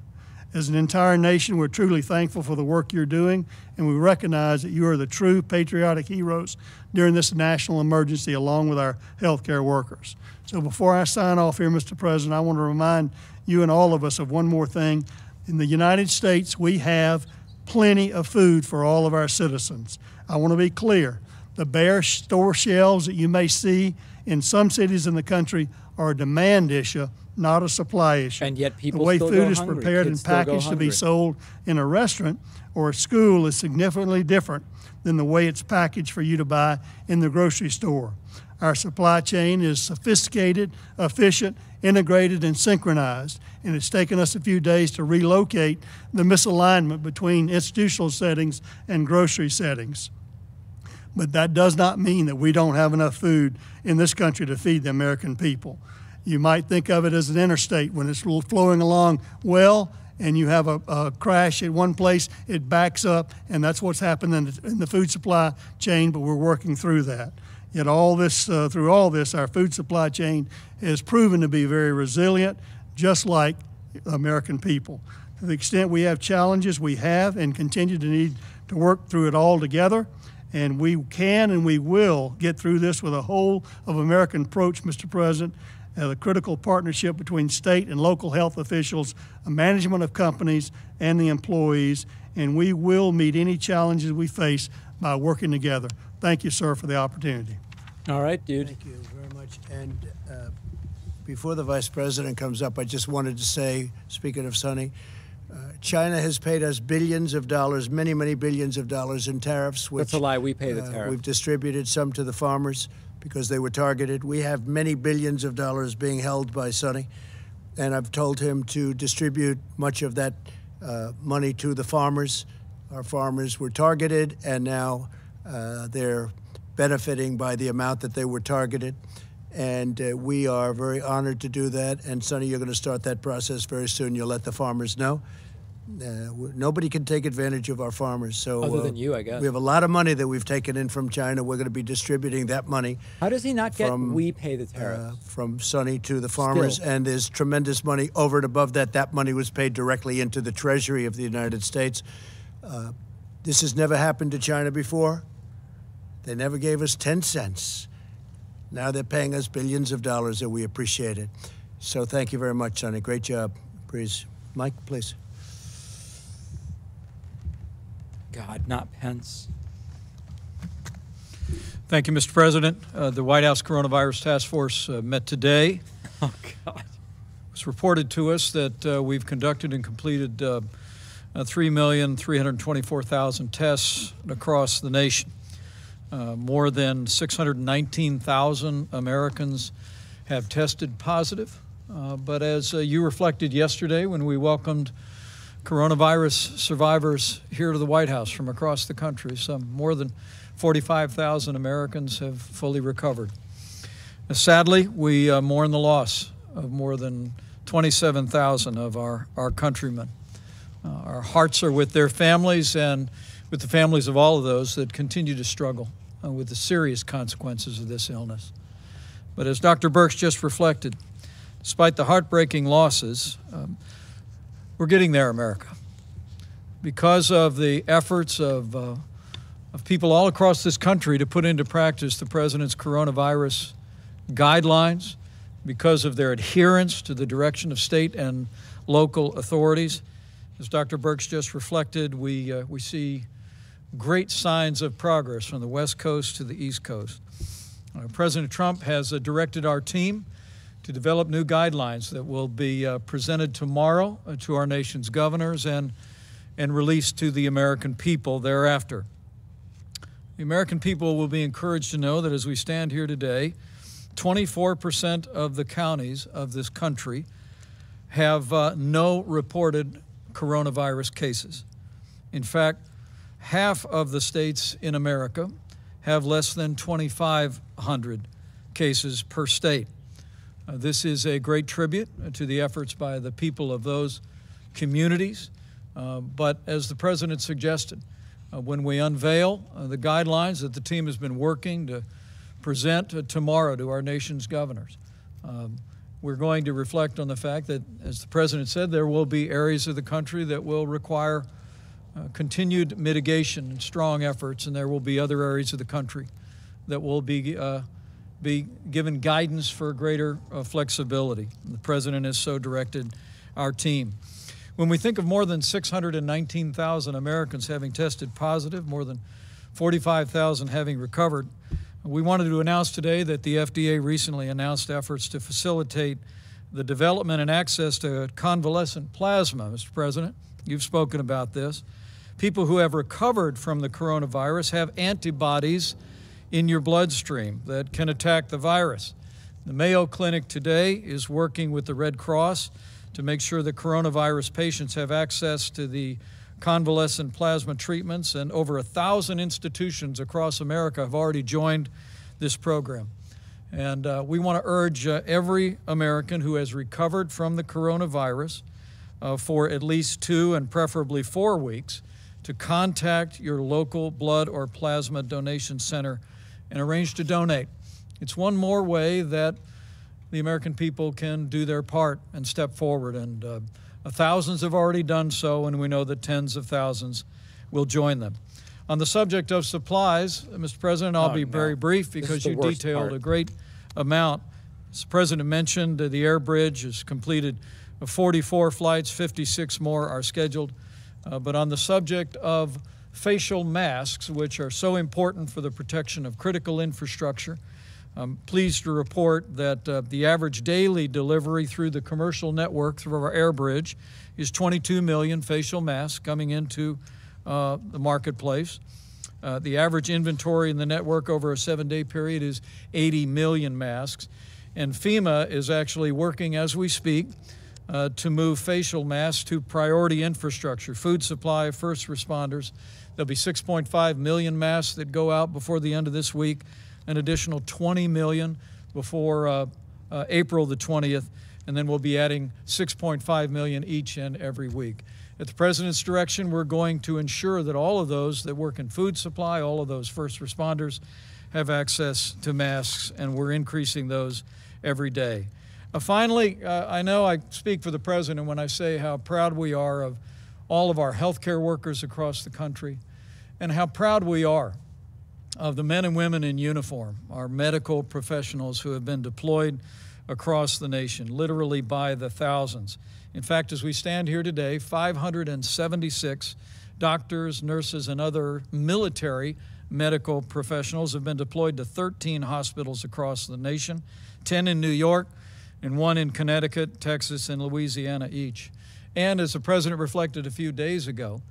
Speaker 9: As an entire nation, we're truly thankful for the work you're doing, and we recognize that you are the true patriotic heroes during this national emergency, along with our healthcare workers. So before I sign off here, Mr. President, I want to remind you and all of us of one more thing. In the United States, we have plenty of food for all of our citizens. I want to be clear. The bare store shelves that you may see in some cities in the country are a demand issue, not a supply issue.
Speaker 1: And yet people
Speaker 9: the way
Speaker 1: still
Speaker 9: food
Speaker 1: go
Speaker 9: is
Speaker 1: hungry.
Speaker 9: prepared
Speaker 1: Kids
Speaker 9: and packaged to be sold in a restaurant or a school is significantly different than the way it's packaged for you to buy in the grocery store. Our supply chain is sophisticated, efficient, integrated, and synchronized, and it's taken us a few days to relocate the misalignment between institutional settings and grocery settings. But that does not mean that we don't have enough food in this country to feed the American people. You might think of it as an interstate when it's flowing along well, and you have a crash at one place, it backs up, and that's what's happened in the food supply chain, but we're working through that. Yet through all this, our food supply chain has proven to be very resilient, just like American people. To the extent we have challenges, we have and continue to need to work through it all together. And we can and we will get through this with a whole of American approach, Mr. President, the critical partnership between state and local health officials, management of companies, and the employees. And we will meet any challenges we face by working together. Thank you, sir, for the opportunity.
Speaker 1: All right, dude.
Speaker 2: Thank you very much. And before the Vice President comes up, I just wanted to say, speaking of Sonny, China has paid us billions of dollars, many, many billions of dollars in tariffs. Which,
Speaker 1: that's a lie. We pay the tariff.
Speaker 2: We've distributed some to the farmers because they were targeted. We have many billions of dollars being held by Sonny, and I've told him to distribute much of that money to the farmers. Our farmers were targeted, and now they're benefiting by the amount that they were targeted. And we are very honored to do that. And Sonny, you're going to start that process very soon. You'll let the farmers know. Nobody can take advantage of our farmers. So
Speaker 1: other than you, I guess.
Speaker 2: We have a lot of money that we've taken in from China. We're going to be distributing that money.
Speaker 1: How does he not get we pay the tariff?
Speaker 2: From Sonny to the farmers.
Speaker 1: Still.
Speaker 2: And there's tremendous money over and above that. That money was paid directly into the Treasury of the United States. This has never happened to China before. They never gave us 10 cents. Now they're paying us billions of dollars, and we appreciate it. So thank you very much, Sonny. Great job. Please. Mike, please.
Speaker 1: God, not Pence.
Speaker 10: Thank you, Mr. President. The White House Coronavirus Task Force met today.
Speaker 1: Oh, God.
Speaker 10: It was reported to us that we've conducted and completed 3,324,000 tests across the nation. More than 619,000 Americans have tested positive. But as you reflected yesterday when we welcomed coronavirus survivors here to the White House from across the country, some more than 45,000 Americans have fully recovered. Sadly, we mourn the loss of more than 27,000 of our countrymen. Our hearts are with their families and with the families of all of those that continue to struggle with the serious consequences of this illness. But as Dr. Birx just reflected, despite the heartbreaking losses, we're getting there, America. Because of the efforts of people all across this country to put into practice the President's coronavirus guidelines, because of their adherence to the direction of state and local authorities, as Dr. Birx just reflected, we see great signs of progress from the West Coast to the East Coast. President Trump has directed our team to develop new guidelines that will be presented tomorrow to our nation's governors and released to the American people thereafter. The American people will be encouraged to know that as we stand here today, 24% of the counties of this country have no reported coronavirus cases. In fact, half of the states in America have less than 2,500 cases per state. This is a great tribute to the efforts by the people of those communities. But as the President suggested, when we unveil the guidelines that the team has been working to present tomorrow to our nation's governors, we're going to reflect on the fact that, as the President said, there will be areas of the country that will require continued mitigation and strong efforts, and there will be other areas of the country that will be given guidance for greater flexibility. The President has so directed our team. When we think of more than 619,000 Americans having tested positive, more than 45,000 having recovered, we wanted to announce today that the FDA recently announced efforts to facilitate the development and access to convalescent plasma. Mr. President, you've spoken about this. People who have recovered from the coronavirus have antibodies in your bloodstream that can attack the virus. The Mayo Clinic today is working with the Red Cross to make sure that coronavirus patients have access to the convalescent plasma treatments, and over 1,000 institutions across America have already joined this program. And we want to urge every American who has recovered from the coronavirus for at least 2 and preferably 4 weeks to contact your local blood or plasma donation center and arrange to donate. It's one more way that the American people can do their part and step forward, and thousands have already done so, and we know that tens of thousands will join them. On the subject of supplies, Mr. President, I'll be very brief because you detailed a great amount. As the President mentioned, the air bridge has completed 44 flights, 56 more are scheduled. But on the subject of facial masks, which are so important for the protection of critical infrastructure, I'm pleased to report that the average daily delivery through the commercial network through our air bridge is 22 million facial masks coming into the marketplace. The average inventory in the network over a 7-day period is 80 million masks. And FEMA is actually working as we speak to move facial masks to priority infrastructure, food supply, first responders. There'll be 6.5 million masks that go out before the end of this week, an additional 20 million before April the 20th, and then we'll be adding 6.5 million each and every week. At the President's direction, we're going to ensure that all of those that work in food supply, all of those first responders, have access to masks, and we're increasing those every day. Finally, I know I speak for the President when I say how proud we are of all of our healthcare workers across the country, and how proud we are of the men and women in uniform, our medical professionals who have been deployed across the nation, literally by the thousands. In fact, as we stand here today, 576 doctors, nurses, and other military medical professionals have been deployed to 13 hospitals across the nation, 10 in New York, and 1 in Connecticut, Texas, and Louisiana each. And as the President reflected a few days ago,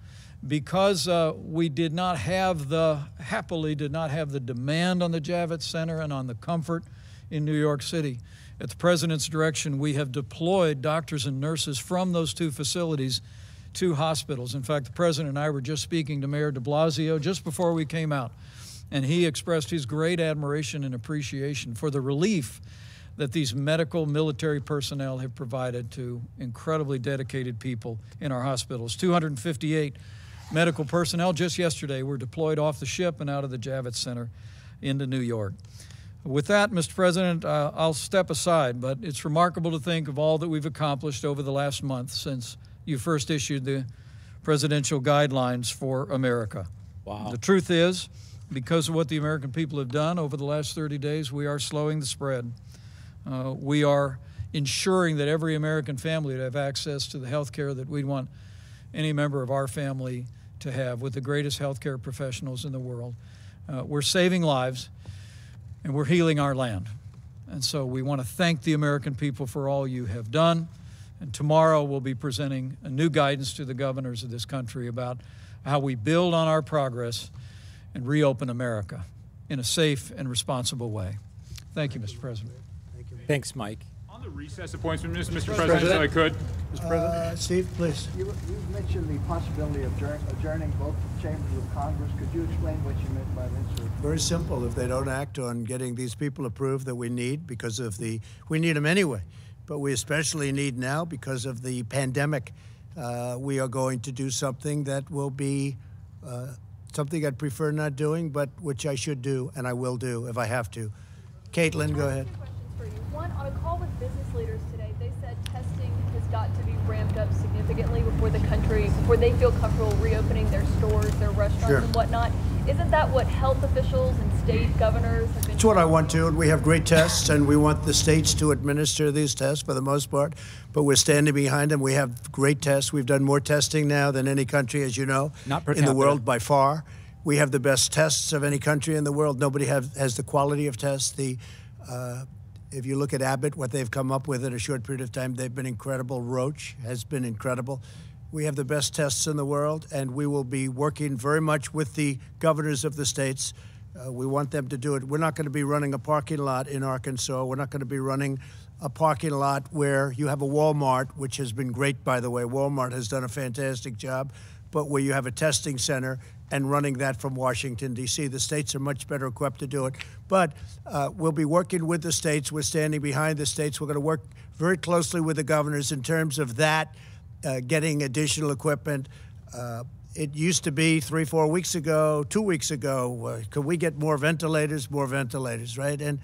Speaker 10: because we happily did not have the demand on the Javits Center and on the comfort in New York City, at the President's direction, we have deployed doctors and nurses from those 2 facilities to hospitals. In fact, the President and I were just speaking to Mayor de Blasio just before we came out, and he expressed his great admiration and appreciation for the relief that these medical military personnel have provided to incredibly dedicated people in our hospitals. 258 medical personnel just yesterday were deployed off the ship and out of the Javits Center into New York. With that, Mr. President, I'll step aside, but it's remarkable to think of all that we've accomplished over the last month since you first issued the presidential guidelines for America.
Speaker 1: Wow.
Speaker 10: The truth is, because of what the American people have done over the last 30 days, we are slowing the spread. We are ensuring that every American family would have access to the health care that we want any member of our family to have with the greatest health care professionals in the world. We're saving lives, and we're healing our land. And so we want to thank the American people for all you have done. And tomorrow we'll be presenting a new guidance to the governors of this country about how we build on our progress and reopen America in a safe and responsible way. Thank you, Mr. President.
Speaker 1: Thanks, Mike.
Speaker 11: On the recess appointment, Mr. President, if I could.
Speaker 2: Mr. President. Steve, please.
Speaker 12: You mentioned the possibility of adjourning both chambers of Congress. Could you explain what you meant by that, sir?
Speaker 2: Very simple. If they don't act on getting these people approved that we need, because of we need them anyway, but we especially need now because of the pandemic, we are going to do something that will be something I'd prefer not doing, but which I should do, and I will do if I have to. Caitlin, go ahead.
Speaker 13: One, on a call with business leaders today, they said testing has got to be ramped up significantly before they feel comfortable reopening their stores, their restaurants, and whatnot. Isn't that what health officials and state governors have been?
Speaker 2: It's what I want to, and we have great tests, and we want the states to administer these tests for the most part, but we're standing behind them. We have great tests. We've done more testing now than any country, as you know, in the world by far. We have the best tests of any country in the world. Nobody has the quality of tests. If you look at Abbott, what they've come up with in a short period of time, they've been incredible. Roche has been incredible. We have the best tests in the world, and we will be working very much with the governors of the states. We want them to do it. We're not going to be running a parking lot in Arkansas. We're not going to be running a parking lot where you have a Walmart, which has been great, by the way. Walmart has done a fantastic job, but where you have a testing center and running that from Washington, D.C. The states are much better equipped to do it. But we'll be working with the states. We're standing behind the states. We're going to work very closely with the governors in terms of that. getting additional equipment. It used to be 3-4 weeks ago, 2 weeks ago, could we get more ventilators? More ventilators, right? And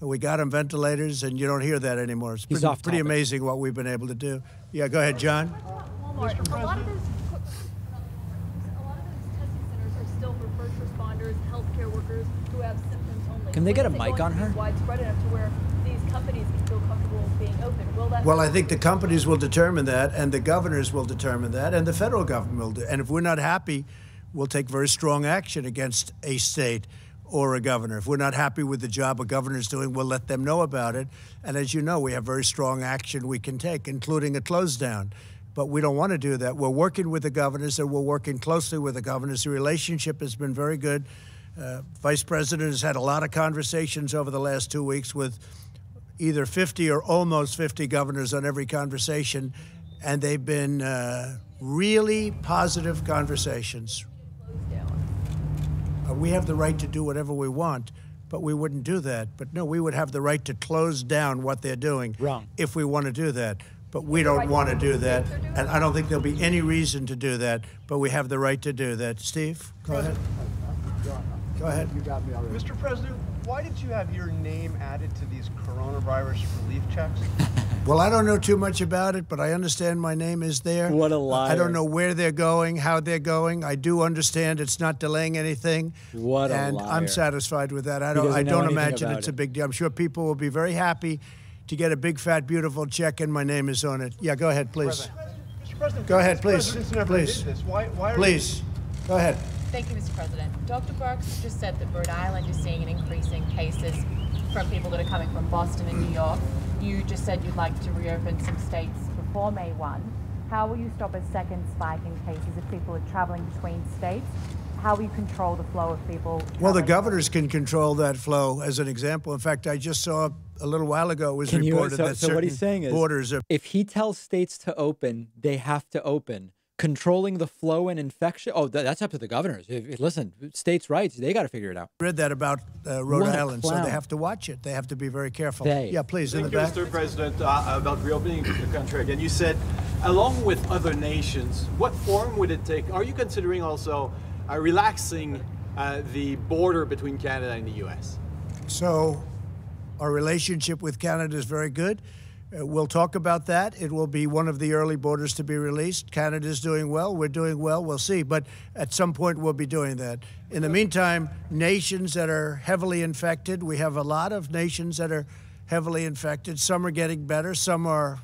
Speaker 2: we got them ventilators, and you don't hear that anymore. It's pretty amazing what we've been able to do. Yeah, go ahead, John.
Speaker 13: Walmart, a lot of those testing centers are still for first responders, healthcare workers who have symptoms only.
Speaker 1: Can they get a mic on her?
Speaker 13: Widespread enough to where these companies can feel comfortable being open. Will that?
Speaker 2: Well, I think the companies will determine that, and the governors will determine that, and the federal government will do. And if we're not happy, we'll take very strong action against a state or a governor. If we're not happy with the job a governor's doing, we'll let them know about it. And as you know, we have very strong action we can take, including a close down. But we don't want to do that. We're working with the governors, and we're working closely with the governors. The relationship has been very good. Vice President has had a lot of conversations over the last 2 weeks with either 50 or almost 50 governors on every conversation, and they've been really positive conversations. We have the right to do whatever we want, but we wouldn't do that. But no, we would have the right to close down what they're doing if we want to do that. But we don't want to do that, and I don't think there'll be any reason to do that, but we have the right to do that. Steve, go ahead. Go ahead.
Speaker 12: You got me already.
Speaker 14: Mr. President, why did you have your name added to these coronavirus relief checks?
Speaker 2: Well, I don't know too much about it, but I understand my name is there.
Speaker 1: What a liar.
Speaker 2: I don't know where they're going, how they're going. I do understand it's not delaying anything.
Speaker 1: What a liar.
Speaker 2: And I'm satisfied with that. I don't imagine it's a big deal. I'm sure people will be very happy to get a big, fat, beautiful check, and my name is on it. Yeah, go ahead, please.
Speaker 14: Mr. President,
Speaker 2: go ahead, please.
Speaker 14: Please. Why
Speaker 2: please. Go ahead.
Speaker 15: Thank you, Mr. President. Dr. Birx just said that Rhode Island is seeing an increase in cases from people that are coming from Boston and New York. You just said you'd like to reopen some states before May 1. How will you stop a second spike in cases if people are traveling between states? How will you control the flow of people?
Speaker 2: Well, the governors can control that flow, as an example. In fact, I just saw a little while ago it was reported that
Speaker 1: so what he's saying is,
Speaker 2: borders are...
Speaker 1: if he tells states to open, they have to open. Controlling the flow and infection, that's up to the governors. Listen, states' rights, they got to figure it out.
Speaker 2: I read that about Rhode Island, so they have to watch it. They have to be very careful. Yeah, please, in the back.
Speaker 16: Mr. President, about reopening the country again. You said, along with other nations, what form would it take? Are you considering also relaxing the border between Canada and the U.S.?
Speaker 2: So our relationship with Canada is very good. We'll talk about that. It will be one of the early borders to be released. Canada's doing well. We're doing well. We'll see. But at some point, we'll be doing that. In the meantime, nations that are heavily infected, we have a lot of nations that are heavily infected. Some are getting better. Some are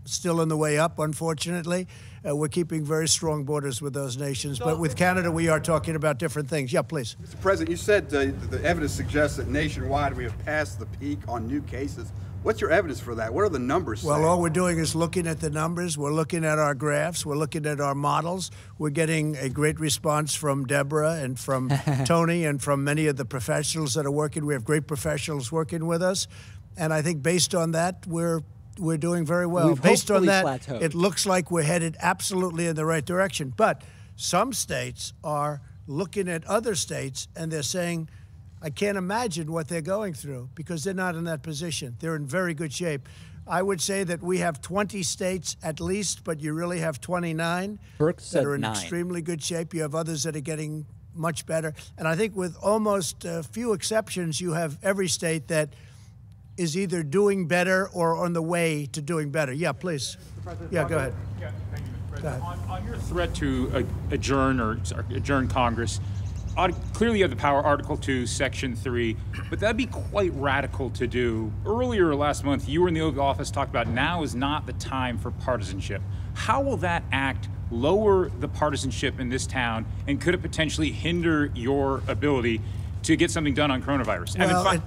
Speaker 2: still on the way up, unfortunately. We're keeping very strong borders with those nations. But with Canada, we are talking about different things. Yeah, please.
Speaker 17: Mr. President, you said the evidence suggests that nationwide we have passed the peak on new cases. What's your evidence for that? What are the numbers saying?
Speaker 2: Well, all we're doing is looking at the numbers. We're looking at our graphs. We're looking at our models. We're getting a great response from Deborah and from Tony and from many of the professionals that are working. We have great professionals working with us. And I think based on that, we're doing very well. Based on that, plateaued. It looks like we're headed absolutely in the right direction. But some states are looking at other states and they're saying, I can't imagine what they're going through because they're not in that position. They're in very good shape. I would say that we have 20 states at least, but you really have 29 that are in extremely good shape. You have others that are getting much better. And I think with almost few exceptions, you have every state that is either doing better or on the way to doing better. Yeah, please. Yeah, go ahead.
Speaker 11: Yeah, thank you, Mr. President. On your threat to adjourn Congress, clearly you have the power, Article 2, Section 3, but that'd be quite radical to do. Earlier last month, you were in the Oval Office, talked about now is not the time for partisanship. How will that act lower the partisanship in this town, and could it potentially hinder your ability to get something done on coronavirus?
Speaker 2: Well,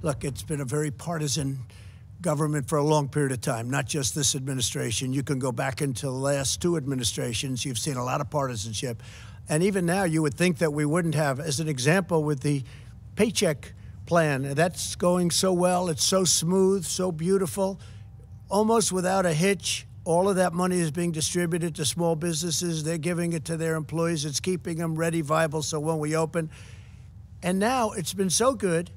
Speaker 2: look, it's been a very partisan government for a long period of time, not just this administration. You can go back into the last two administrations. You've seen a lot of partisanship. And even now, you would think that we wouldn't have, as an example, with the paycheck plan. That's going so well. It's so smooth, so beautiful, almost without a hitch. All of that money is being distributed to small businesses. They're giving it to their employees. It's keeping them ready, viable, so when we open. And now it's been so good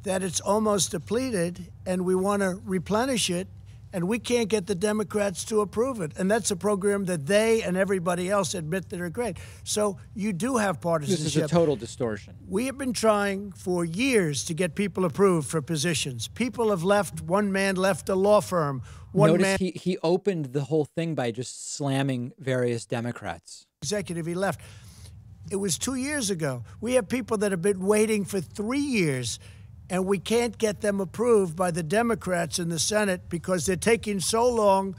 Speaker 2: that it's almost depleted, and we want to replenish it. and we can't get the Democrats to approve it. And that's a program that they and everybody else admit that are great. So you do have partisanship.
Speaker 1: This is a total distortion.
Speaker 2: We have been trying for years to get people approved for positions. People have left. One man left a law firm.
Speaker 1: Notice he opened the whole thing by just slamming various Democrats.
Speaker 2: Executive, he left. It was 2 years ago. We have people that have been waiting for 3 years, and we can't get them approved by the Democrats in the Senate because they're taking so long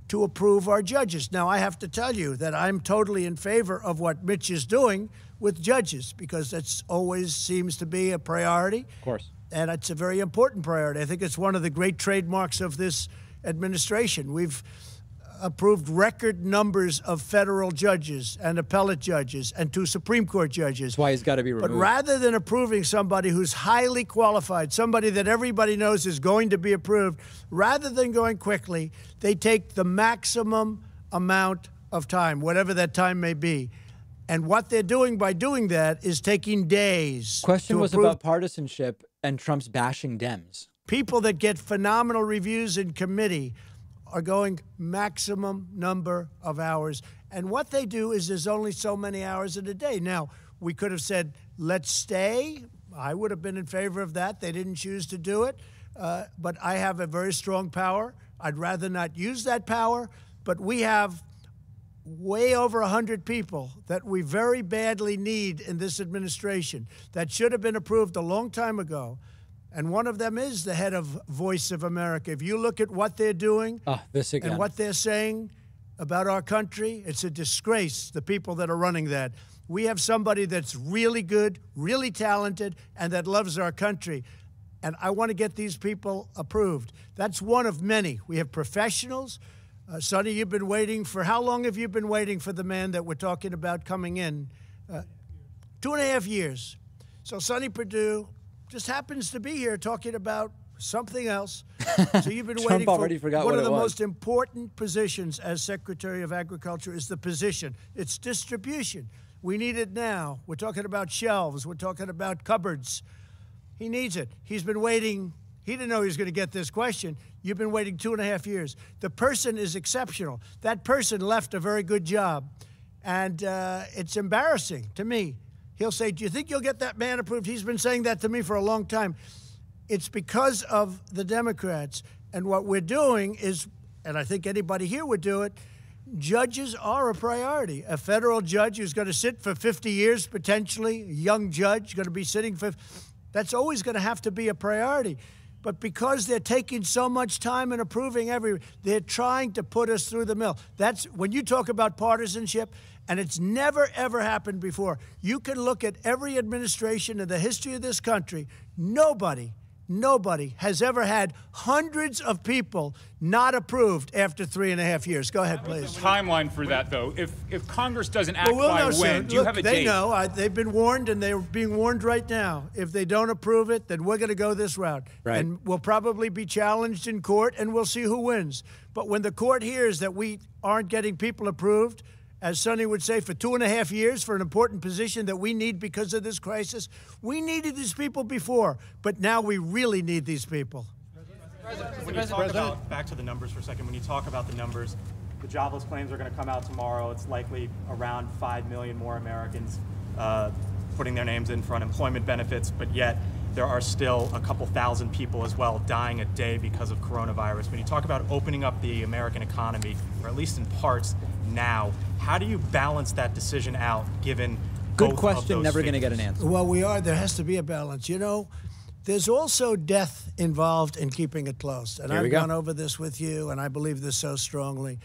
Speaker 2: to approve our judges. Now, I have to tell you that I'm totally in favor of what Mitch is doing with judges, because that's always seems to be a priority.
Speaker 1: Of course.
Speaker 2: And it's a very important priority. I think it's one of the great trademarks of this administration. We've approved record numbers of federal judges and appellate judges and 2 Supreme Court judges.
Speaker 1: That's why he's got to be removed.
Speaker 2: But rather than approving somebody who's highly qualified, somebody that everybody knows is going to be approved, rather than going quickly, they take the maximum amount of time, whatever that time may be. And what they're doing by doing that is taking days.
Speaker 1: Question was about partisanship and Trump's bashing Dems.
Speaker 2: People that get phenomenal reviews in committee are going maximum number of hours. And what they do is there's only so many hours in a day. Now, we could have said, let's stay. I would have been in favor of that. They didn't choose to do it. But I have a very strong power. I'd rather not use that power. But we have way over 100 people that we very badly need in this administration that should have been approved a long time ago. And one of them is the head of Voice of America. If you look at what they're doing and what they're saying about our country, it's a disgrace, the people that are running that. We have somebody that's really good, really talented, and that loves our country. And I want to get these people approved. That's one of many. We have professionals. Sonny, you've been waiting for, how long have you been waiting for the man that we're talking about coming in? 2.5 years. So Sonny Perdue just happens to be here talking about something else. So you've been waiting for one of the most important positions as Secretary of Agriculture is the position. It's distribution. We need it now. We're talking about shelves. We're talking about cupboards. He needs it. He's been waiting. He didn't know he was going to get this question. You've been waiting 2.5 years. The person is exceptional. That person left a very good job. And it's embarrassing to me. He'll say, do you think you'll get that man approved? He's been saying that to me for a long time. It's because of the Democrats. And what we're doing is, and I think anybody here would do it, judges are a priority. A federal judge who's going to sit for 50 years, potentially, a young judge going to be sitting for, that's always going to have to be a priority. But because they're taking so much time and approving they're trying to put us through the mill. That's when you talk about partisanship, and it's never, ever happened before. You can look at every administration in the history of this country. Nobody has ever had hundreds of people not approved after 3.5 years. Go ahead, please.
Speaker 11: The timeline for that, though, if Congress doesn't act by when, do you have a date?
Speaker 2: They know. They've been warned, and they're being warned right now. If they don't approve it, then we're going to go this route.
Speaker 1: Right.
Speaker 2: And we'll probably be challenged in court, and we'll see who wins. But when the court hears that we aren't getting people approved, as Sonny would say, for 2.5 years for an important position that we need because of this crisis. We needed these people before, but now we really need these people.
Speaker 18: When you talk about, back to the numbers for a second, when you talk about the numbers, the jobless claims are going to come out tomorrow. It's likely around 5 million more Americans putting their names in for unemployment benefits, but yet there are still a couple thousand people as well dying a day because of coronavirus. When you talk about opening up the American economy, or at least in parts now, how do you balance that decision out given
Speaker 1: Good question, never going to get an answer.
Speaker 2: Well, there has to be a balance. You know, there's also death involved in keeping it closed. And I've gone over this with you, and I believe this so strongly.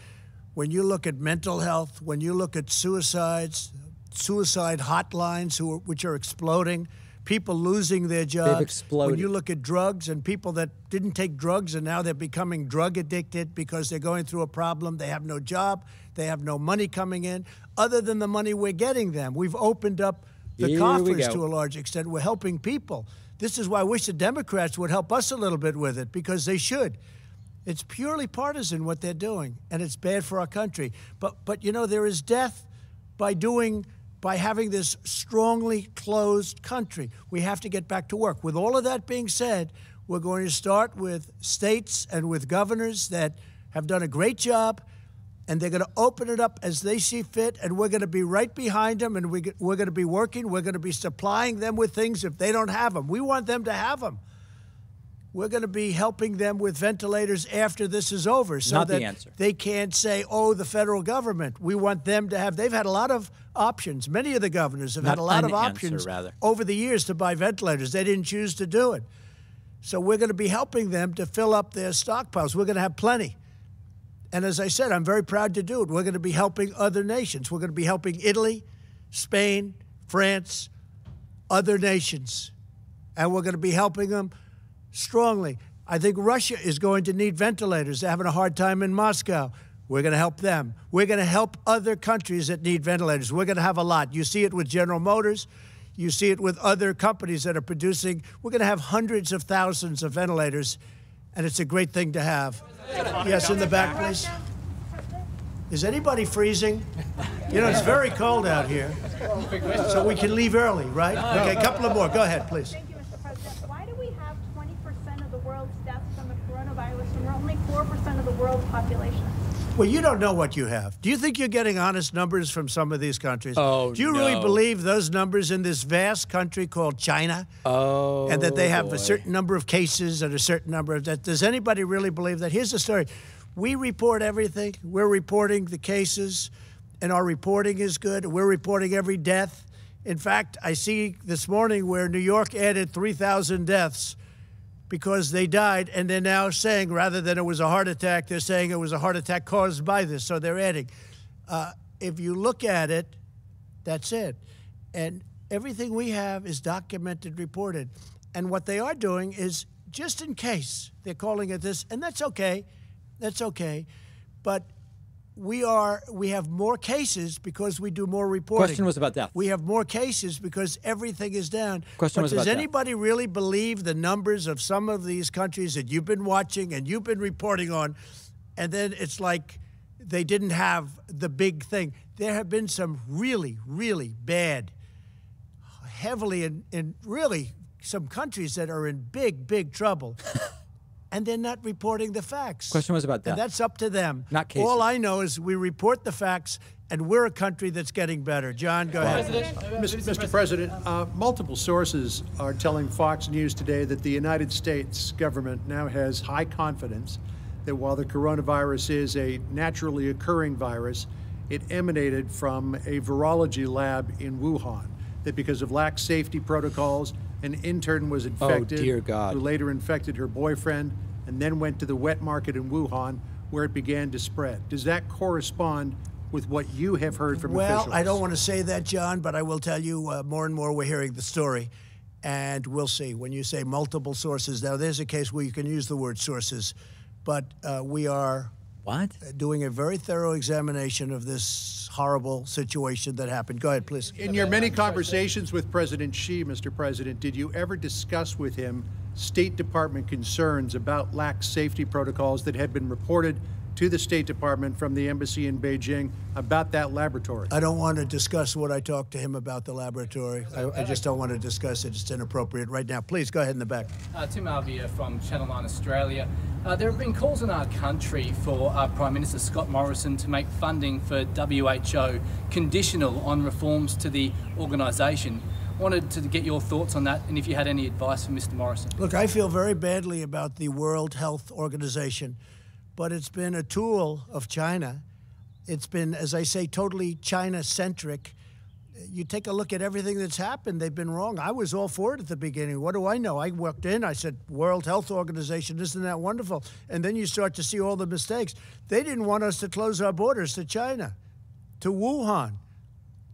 Speaker 2: When you look at mental health, when you look at suicides, suicide hotlines which are exploding, people losing their jobs.
Speaker 1: They've exploded.
Speaker 2: When you look at drugs and people that didn't take drugs and now they're becoming drug addicted because they're going through a problem, they have no job, they have no money coming in, other than the money we're getting them. We've opened up the coffers to a large extent. We're helping people. This is why I wish the Democrats would help us a little bit with it, because they should. It's purely partisan what they're doing, and it's bad for our country. But you know, there is death by having this strongly closed country. We have to get back to work. With all of that being said, We're going to start with states and with governors that have done a great job, and they're going to open it up as they see fit, and we're going to be right behind them, and we're going to be working. We're going to be supplying them with things if they don't have them. We want them to have them. We're going to be helping them with ventilators after this is over so that they can't say, oh, the federal government. We want them to have. They've had a lot of options. Many of the governors have had a lot of options over the years to buy ventilators. They didn't choose to do it. So we're going to be helping them to fill up their stockpiles. We're going to have plenty. And as I said, I'm very proud to do it. We're going to be helping other nations. We're going to be helping Italy, Spain, France, other nations. And we're going to be helping them strongly. I think Russia is going to need ventilators. They're having a hard time in Moscow. We're going to help them. We're going to help other countries that need ventilators. We're going to have a lot. You see it with General Motors. You see it with other companies that are producing. We're going to have hundreds of thousands of ventilators, and it's a great thing to have. Yes, in the back, please. Is anybody freezing? You know, it's very cold out here, so we can leave early, right? Okay, a couple of more. Go ahead, please.
Speaker 19: Thank you, Mr. President. Why do we have 20% of the world's deaths from the coronavirus when we're only 4% of the world's population?
Speaker 2: Well, you don't know what you have. Do you think you're getting honest numbers from some of these countries?
Speaker 1: Oh,
Speaker 2: do you really believe those numbers in this vast country called China?
Speaker 1: Oh,
Speaker 2: and that they have a certain number of cases and a certain number of deaths? Does anybody really believe that? Here's the story. We report everything. We're reporting the cases, and our reporting is good. We're reporting every death. In fact, I see this morning where New York added 3,000 deaths because they died, and they're now saying, rather than it was a heart attack, they're saying it was a heart attack caused by this, so they're adding. If you look at it, that's it. And everything we have is documented, reported. And what they are doing is, just in case, they're calling it this, and that's okay. That's okay. But we have more cases because we do more reporting.
Speaker 1: Question was about death.
Speaker 2: We have more cases because everything is down.
Speaker 1: Question was about
Speaker 2: does
Speaker 1: death.
Speaker 2: anybody really believe the numbers of some of these countries that you've been watching and you've been reporting on, and then it's like they didn't have the big thing? There have been some really, really bad, heavily in really some countries that are in big, big trouble. And they're not reporting the facts.
Speaker 1: Question was about that.
Speaker 2: And that's up to them.
Speaker 1: Not cases.
Speaker 2: All I know is we report the facts, and we're a country that's getting better. John, go ahead.
Speaker 20: Mr. President, multiple sources are telling Fox News today that the United States government now has high confidence that while the coronavirus is a naturally occurring virus, it emanated from a virology lab in Wuhan, that because of lax safety protocols, an intern was infected,
Speaker 1: oh, dear God,
Speaker 20: who later infected her boyfriend, and then went to the wet market in Wuhan, where it began to spread. Does that correspond with what you have heard from officials?
Speaker 2: Well, I don't want to say that, John, but I will tell you more and more we're hearing the story, and we'll see. When you say multiple sources, now there's a case where you can use the word sources, but we are doing a very thorough examination of this horrible situation that happened. Go ahead, please.
Speaker 20: In your many conversations with President Xi, Mr. President, did you ever discuss with him State Department concerns about lax safety protocols that had been reported to the State Department from the embassy in Beijing about that laboratory?
Speaker 2: I don't want to discuss what I talked to him about the laboratory. I just don't want to discuss it. It's inappropriate right now. Please, go ahead in the back.
Speaker 21: Tim Alvia from Channel 9 Australia. There have been calls in our country for Prime Minister Scott Morrison to make funding for WHO conditional on reforms to the organisation. Wanted to get your thoughts on that and if you had any advice for Mr. Morrison.
Speaker 2: Look, I feel very badly about the World Health Organization, but it's been a tool of China. It's been, as I say, totally China-centric. You take a look at everything that's happened, they've been wrong. I was all for it at the beginning. What do I know? I walked in, I said, World Health Organization, isn't that wonderful? And then you start to see all the mistakes. They didn't want us to close our borders to China, to Wuhan,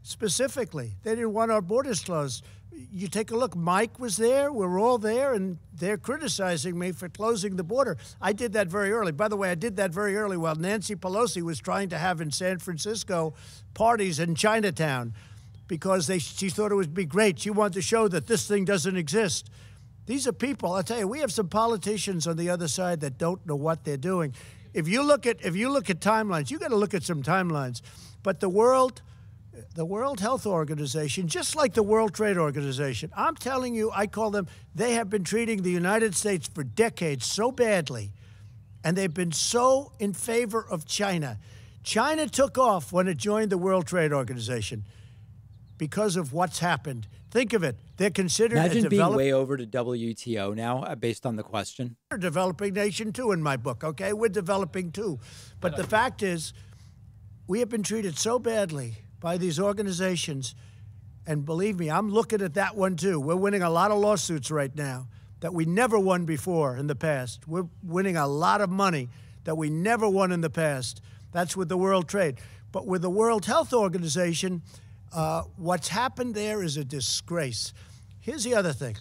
Speaker 2: specifically. They didn't want our borders closed. You take a look, Mike was there, we're all there, and they're criticizing me for closing the border. I did that very early. By the way, I did that very early while Nancy Pelosi was trying to have in San Francisco parties in Chinatown because she thought it would be great. She wanted to show that this thing doesn't exist. These are people, I'll tell you, we have some politicians on the other side that don't know what they're doing. If you look at timelines, you got to look at some timelines. But the world The World Health Organization, just like the World Trade Organization, I'm telling you, I call them, they have been treating the United States for decades so badly, and they've been so in favor of China. China took off when it joined the World Trade Organization because of what's happened. Think of it. They're considered
Speaker 1: Imagine being way over to WTO now, based on the question.
Speaker 2: We're a developing nation, too, in my book, okay? We're developing, too. But the fact is, we have been treated so badly by these organizations, and believe me, I'm looking at that one, too. We're winning a lot of lawsuits right now that we never won before in the past. We're winning a lot of money that we never won in the past. That's with the World Trade. But with the World Health Organization, what's happened there is a disgrace. Here's the other thing.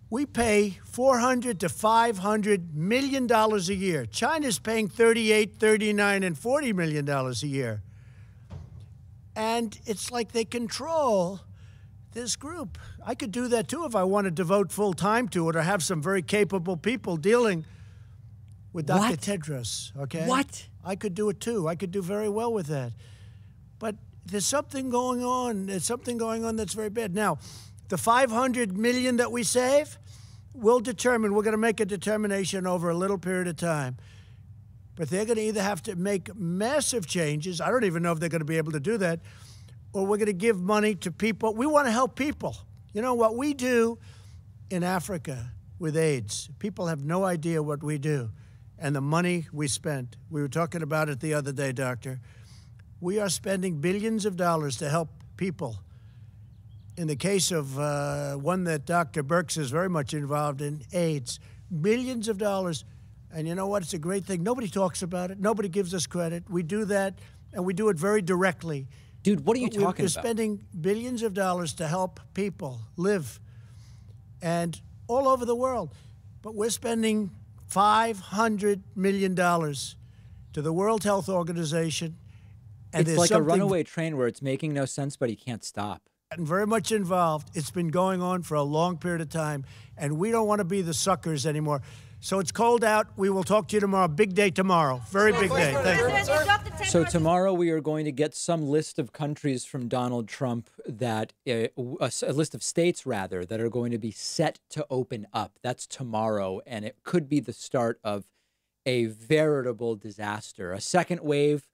Speaker 2: We pay $400 to $500 million a year. China's paying $38, $39, and $40 million a year. And it's like they control this group. I could do that, too, if I wanted to devote full time to it or have some very capable people dealing with Dr. Tedros, okay?
Speaker 1: What?
Speaker 2: I could do it, too. I could do very well with that. But there's something going on. There's something going on that's very bad. Now, the $500 million that we save, we're going to make a determination over a little period of time. But they're going to either have to make massive changes. I don't even know if they're going to be able to do that. Or we're going to give money to people. We want to help people. You know, what we do in Africa with AIDS, people have no idea what we do and the money we spent. We were talking about it the other day, Doctor. We are spending billions of dollars to help people. In the case of one that Dr. Birx is very much involved in, AIDS, billions of dollars. And you know what? It's a great thing. Nobody talks about it. Nobody gives us credit. We do that, and we do it very directly.
Speaker 1: Dude, what are you talking about?
Speaker 2: We're spending billions of dollars to help people live, and all over the world. But we're spending $500 million to the World Health Organization. And
Speaker 1: it's like a runaway train where it's making no sense, but he can't stop.
Speaker 2: And very much involved. It's been going on for a long period of time, and we don't want to be the suckers anymore. So it's cold out. We will talk to you tomorrow. Big day tomorrow. Very big day. Thank you.
Speaker 1: So tomorrow we are going to get some list of countries from Donald Trump that, a list of states rather, that are going to be set to open up. That's tomorrow, and it could be the start of a veritable disaster. A second wave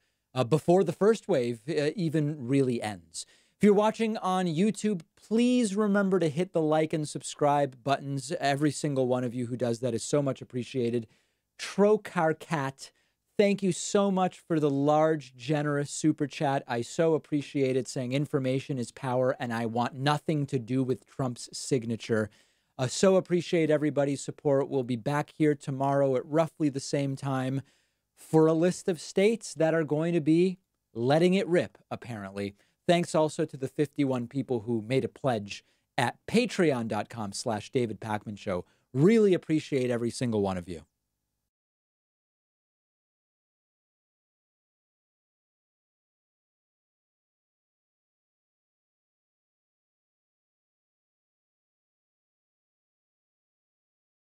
Speaker 1: before the first wave even really ends. If you're watching on YouTube, please remember to hit the like and subscribe buttons. Every single one of you who does that is so much appreciated. Trocarcat, thank you so much for the large, generous super chat. I so appreciate it, saying information is power and I want nothing to do with Trump's signature. So appreciate everybody's support. We'll be back here tomorrow at roughly the same time for a list of states that are going to be letting it rip, apparently. Thanks also to the 51 people who made a pledge at patreon.com/David Pakman Show. Really appreciate every single one of you.